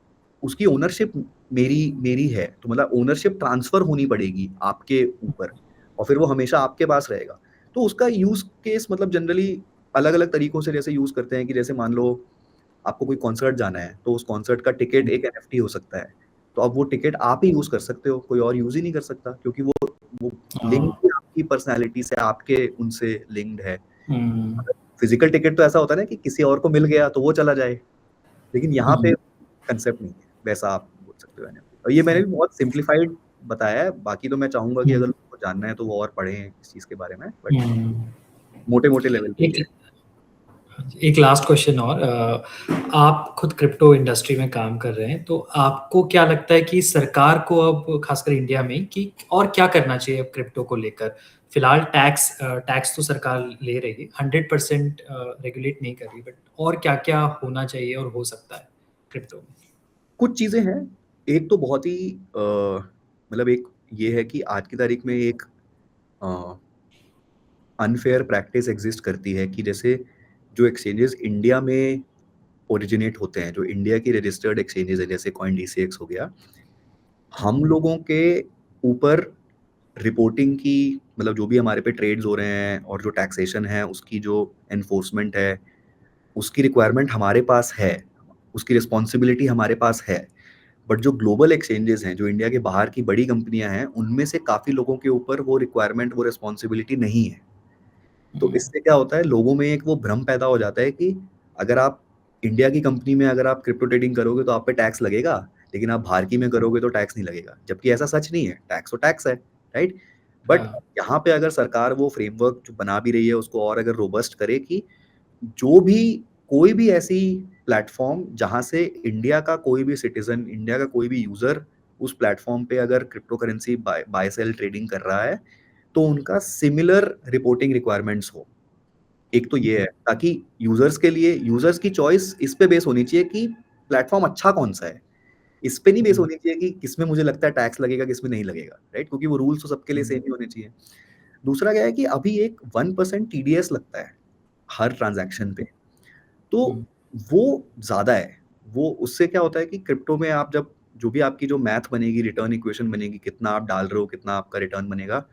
B: उसकी ओनरशिप मेरी मेरी है। तो मतलब ओनरशिप ट्रांसफ़र होनी पड़ेगी आपके ऊपर और फिर वो हमेशा आपके पास रहेगा। तो उसका यूज़ केस मतलब जनरली अलग-अलग तरीकों से जैसे यूज़ करते हैं कि जैसे मान लो आपको कोई कॉन्सर्ट जाना है, तो उस कॉन्सर्ट का टिकट
A: हुँ,
B: एक एनएफटी हो सकता है। तो अब वो टिकट आप ही यूज़ कर सकते हो, कोई और यूज़ ही नहीं कर सकता क्योंकि वो लिंक
A: हाँ,
B: ही आपकी पर्सनैलिटी से, आपके उनसे लिंक्ड है।
A: हुँ,
B: फिजिकल टिकट तो ऐसा होता है ना कि किसी और को मिल गया तो वो चला जाए, लेकिन यहाँ पे
A: हुँ,
B: कांसेप्ट नहीं है, वैसा आप बोल सकते हो एनएफटी। और ये मैंने भी बहुत सिम्प्लिफाइड बताया है, बाकी तो मैं चाहूँगा कि
A: हुँ,
B: अगर लोगों को जानना है तो वो और पढ़ें इस चीज़ के बारे में, बट
A: हुँ।
B: मोटे-मोटे लेवल पे ये
A: एक
B: है।
A: एक लास्ट क्वेश्चन और आप खुद क्रिप्टो इंडस्ट्री में काम कर रहे हैं, तो आपको क्या लगता है कि सरकार को अब खासकर इंडिया में कि और क्या करना चाहिए अब क्रिप्टो को लेकर? फिलहाल टैक्स तो सरकार ले रही है, 100% रेगुलेट नहीं कर रही, बट और क्या-क्या होना चाहिए और हो सकता है क्रिप्टो में?
B: कुछ चीज़ें हैं, एक तो बहुत ही मतलब एक ये है कि आज की तारीख में एक अनफेयर प्रैक्टिस एग्जिस्ट करती है कि जैसे जो एक्सचेंजेस इंडिया में ओरिजिनेट होते हैं, जो इंडिया की रजिस्टर्ड एक्सचेंजेस है, जैसे कॉइन डीसीएक्स हो गया, हम लोगों के ऊपर रिपोर्टिंग की, मतलब जो भी हमारे पे ट्रेड्स हो रहे हैं और जो टैक्सेशन है उसकी जो एनफोर्समेंट है, उसकी रिक्वायरमेंट हमारे पास है, उसकी रिस्पॉन्सिबिलिटी हमारे पास है। बट जो ग्लोबल एक्सचेंजेस हैं, जो इंडिया के बाहर की बड़ी कंपनियां हैं, उनमें से काफ़ी लोगों के ऊपर वो रिक्वायरमेंट, वो रिस्पॉन्सिबिलिटी नहीं है। तो
A: हुँ,
B: इससे क्या होता है, लोगों में एक वो भ्रम पैदा हो जाता है कि अगर आप इंडिया की कंपनी में अगर आप क्रिप्टो ट्रेडिंग करोगे तो आप पे टैक्स लगेगा, लेकिन आप बाहर की में करोगे तो टैक्स नहीं लगेगा। जबकि ऐसा सच नहीं है, टैक्स तो टैक्स है, राइट? बट
A: हाँ,
B: यहाँ पे अगर सरकार वो फ्रेमवर्क जो बना भी रही है उसको और अगर रोबस्ट करे कि जो भी कोई भी ऐसी प्लेटफ़ॉर्म जहाँ से इंडिया का कोई भी सिटिज़न, इंडिया का कोई भी यूज़र उस प्लेटफ़ॉर्म पे अगर crypto currency buy buy sell trading कर रहा है, तो उनका सिमिलर रिपोर्टिंग रिक्वायरमेंट्स हो। एक तो ये है, ताकि यूज़र्स के लिए यूज़र्स की चॉइस इस पे बेस होनी चाहिए कि प्लेटफ़ॉर्म अच्छा कौन-सा है। इस पे नहीं बेस
A: हुँ,
B: होनी चाहिए कि किसमें मुझे लगता है टैक्स लगेगा, किसमें नहीं लगेगा, राइट? क्योंकि वो रूल्स तो सबके लिए
A: हुँ,
B: सेम ही होने चाहिए। दूसरा क्या है कि अभी एक 1% टीडीएस लगता है, हर ट्रांज़ैक्शन पे। तो
A: हुँ,
B: वो ज़्यादा है। वो उससे क्या होता है कि क्रिप्टो में आप जब जो भी आपकी जो मैथ बनेगी, रिटर्न इक्वेशन बनेगी, कितना आप डाल रहे हो, कितना आपका रिटर्न बनेगा,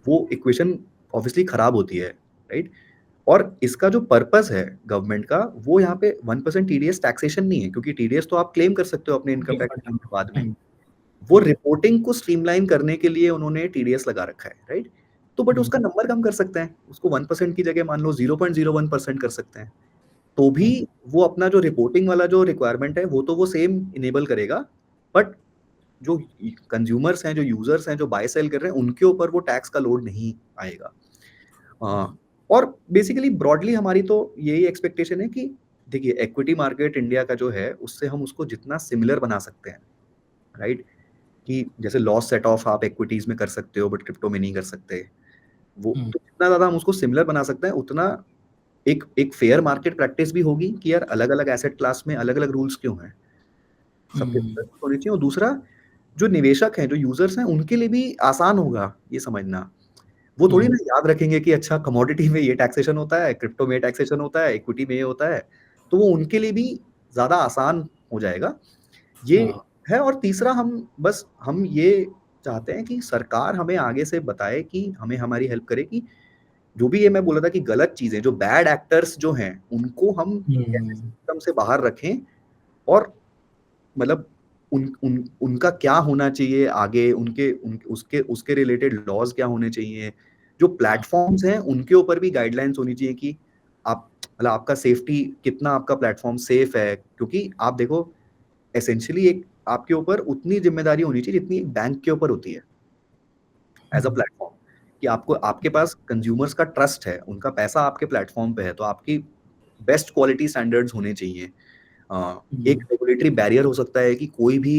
B: वो इक्वेशन ऑब्वियसली खराब होती है, राइट? और इसका जो पर्पस है गवर्नमेंट का, वो यहाँ पे 1% टीडीएस टैक्सेशन नहीं है, क्योंकि टीडीएस तो आप क्लेम कर सकते हो अपने इनकम टैक्स
A: बिल्कुल,
B: रिटर्न के बाद में।
A: हुँ,
B: वो
A: हुँ,
B: रिपोर्टिंग को स्ट्रीमलाइन करने के लिए उन्होंने टीडीएस लगा रखा है, राइट? तो बट
A: हुँ,
B: उसका नंबर कम कर सकते हैं। उसको 1% की जगह मान लो 0.01% कर सकते हैं। तो भी
A: हुँ,
B: वो अपना जो रिपोर्टिंग वाला जो रिक्वायरमेंट है, वो तो वो सेम इनेबल करेगा, बट जो कंज्यूमर्स हैं, जो यूज़र्स हैं, जो बाय सेल कर रहे हैं, उनके ऊपर वो टैक्स का लोड नहीं आएगा। और बेसिकली ब्रॉडली हमारी तो यही एक्सपेक्टेशन है कि देखिए, इक्विटी मार्केट इंडिया का जो है, उससे हम उसको जितना सिमिलर बना सकते हैं, राइट? कि जैसे लॉस सेट ऑफ आप इक्विटीज़ में कर सकते हो, बट क्रिप्टो में नहीं कर सकते। वो
A: हुँ,
B: तो जितना ज़्यादा हम उसको सिमिलर बना सकते हैं, उतना एक एक फेयर मार्केट प्रैक्टिस भी होगी कि यार अलग-अलग एसेट क्लास में अलग-अलग रूल्स क्यों हैं? सबके
A: हुँ,
B: साथ होनी चाहिए। और दूसरा, जो निवेशक हैं, जो यूज़र्स हैं, उनके लिए भी आसान होगा ये समझना। वो थोड़ी
A: हुँ,
B: ना याद रखेंगे कि अच्छा कमोडिटी में ये टैक्सेशन होता है, क्रिप्टो में ये टैक्सेशन होता है, इक्विटी में ये होता है। तो वो उनके लिए भी ज़्यादा आसान हो जाएगा। ये
A: हाँ,
B: है। और तीसरा, हम ये चाहते हैं कि सरकार हमें आगे से बताए कि हमें हमारी हेल्प करे कि जो भी ये मैं बोल रहा था कि गलत चीज़ें, जो बैड एक्टर्स जो हैं, उनको हम कैसे
A: हुँ,
B: सिस्टम से बाहर रखें। और मतलब उनका क्या होना चाहिए आगे, उनके उन उसके उसके रिलेटेड लॉज़ क्या होने चाहिए। जो
A: हाँ,
B: प्लेटफ़ॉर्म्स हैं, उनके ऊपर भी गाइडलाइंस होनी चाहिए कि आप मतलब आपका सेफ्टी कितना, आपका प्लेटफ़ॉर्म सेफ है। क्योंकि आप देखो, एसेंशियली एक आपके ऊपर उतनी ज़िम्मेदारी होनी चाहिए जितनी एक बैंक के ऊपर होती है, एज़ अ
A: हुँ,
B: प्लेटफ़ॉर्म। कि आपको आपके पास कंज्यूमर्स का ट्रस्ट है, उनका पैसा आपके प्लेटफ़ॉर्म पे है, तो आपकी बेस्ट क्वालिटी स्टैंडर्ड्स होने चाहिए। एक
A: हुँ,
B: रेगुलेटरी बैरियर हो सकता है कि कोई भी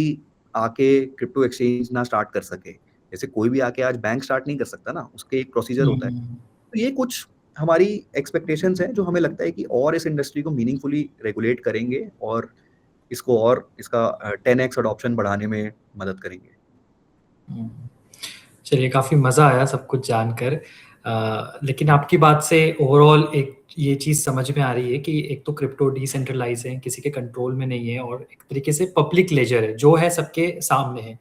B: आके क्रिप्टो एक्सचेंज ना स्टार्ट कर सके। जैसे कोई भी आके आज बैंक स्टार्ट नहीं कर सकता ना, उसके एक प्रोसीजर होता है।
A: हुँ,
B: तो ये कुछ हमारी एक्सपेक्टेशंस हैं, जो हमें लगता है कि और इस इंडस्ट्री को मीनिंगफुली रेगुलेट करेंगे और इसको और इसका 10x अडॉप्शन बढ़ाने में मदद करेंगे।
A: हुँ। चलिए, काफ़ी मज़ा आया सब कुछ जानकर। लेकिन आपकी बात से ओवरऑल एक ये चीज़ समझ में आ रही है कि एक तो क्रिप्टो डिसेंट्रलाइज़ है, किसी के कंट्रोल में नहीं है और एक तरीके से पब्लिक लेजर है, जो है सबके सामने है।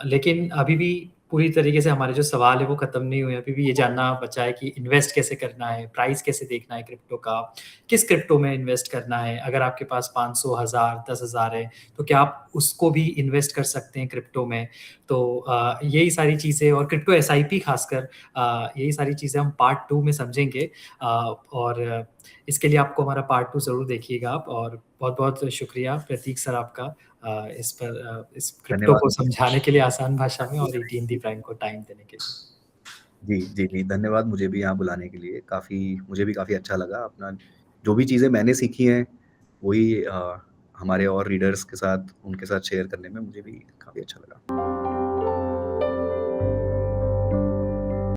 A: लेकिन अभी भी पूरी तरीके से हमारे जो सवाल है वो ख़त्म नहीं हुए, अभी भी ये जानना बचा है कि इन्वेस्ट कैसे करना है, प्राइस कैसे देखना है क्रिप्टो का, किस क्रिप्टो में इन्वेस्ट करना है, अगर आपके पास 500, 1000, 10,000 है, तो क्या आप उसको भी इन्वेस्ट कर सकते हैं क्रिप्टो में? तो यही सारी चीज़ें और क्रिप्टो एसआईपी खासकर यही सारी चीज़ें हम पार्ट 2 में समझेंगे और इसके लिए आपको हमारा पार्ट 2 ज़रूर देखिएगा आप और बहुत-बहुत शुक्रिया प्रतीक सर आपका इस क्रिप्टो को
B: धन्यवाद।
A: समझाने के लिए आसान भाषा में और एटी हिंदी प्राइम को टाइम देने के लिए।
B: जी, जी, जी, धन्यवाद मुझे भी यहाँ बुलाने के लिए। मुझे भी काफ़ी अच्छा लगा अपना जो भी चीज़ें मैंने सीखी हैं, वही हमारे और रीडर्स के साथ उनके साथ शेयर करने में मुझे भी काफ़ी अच्छा लगा।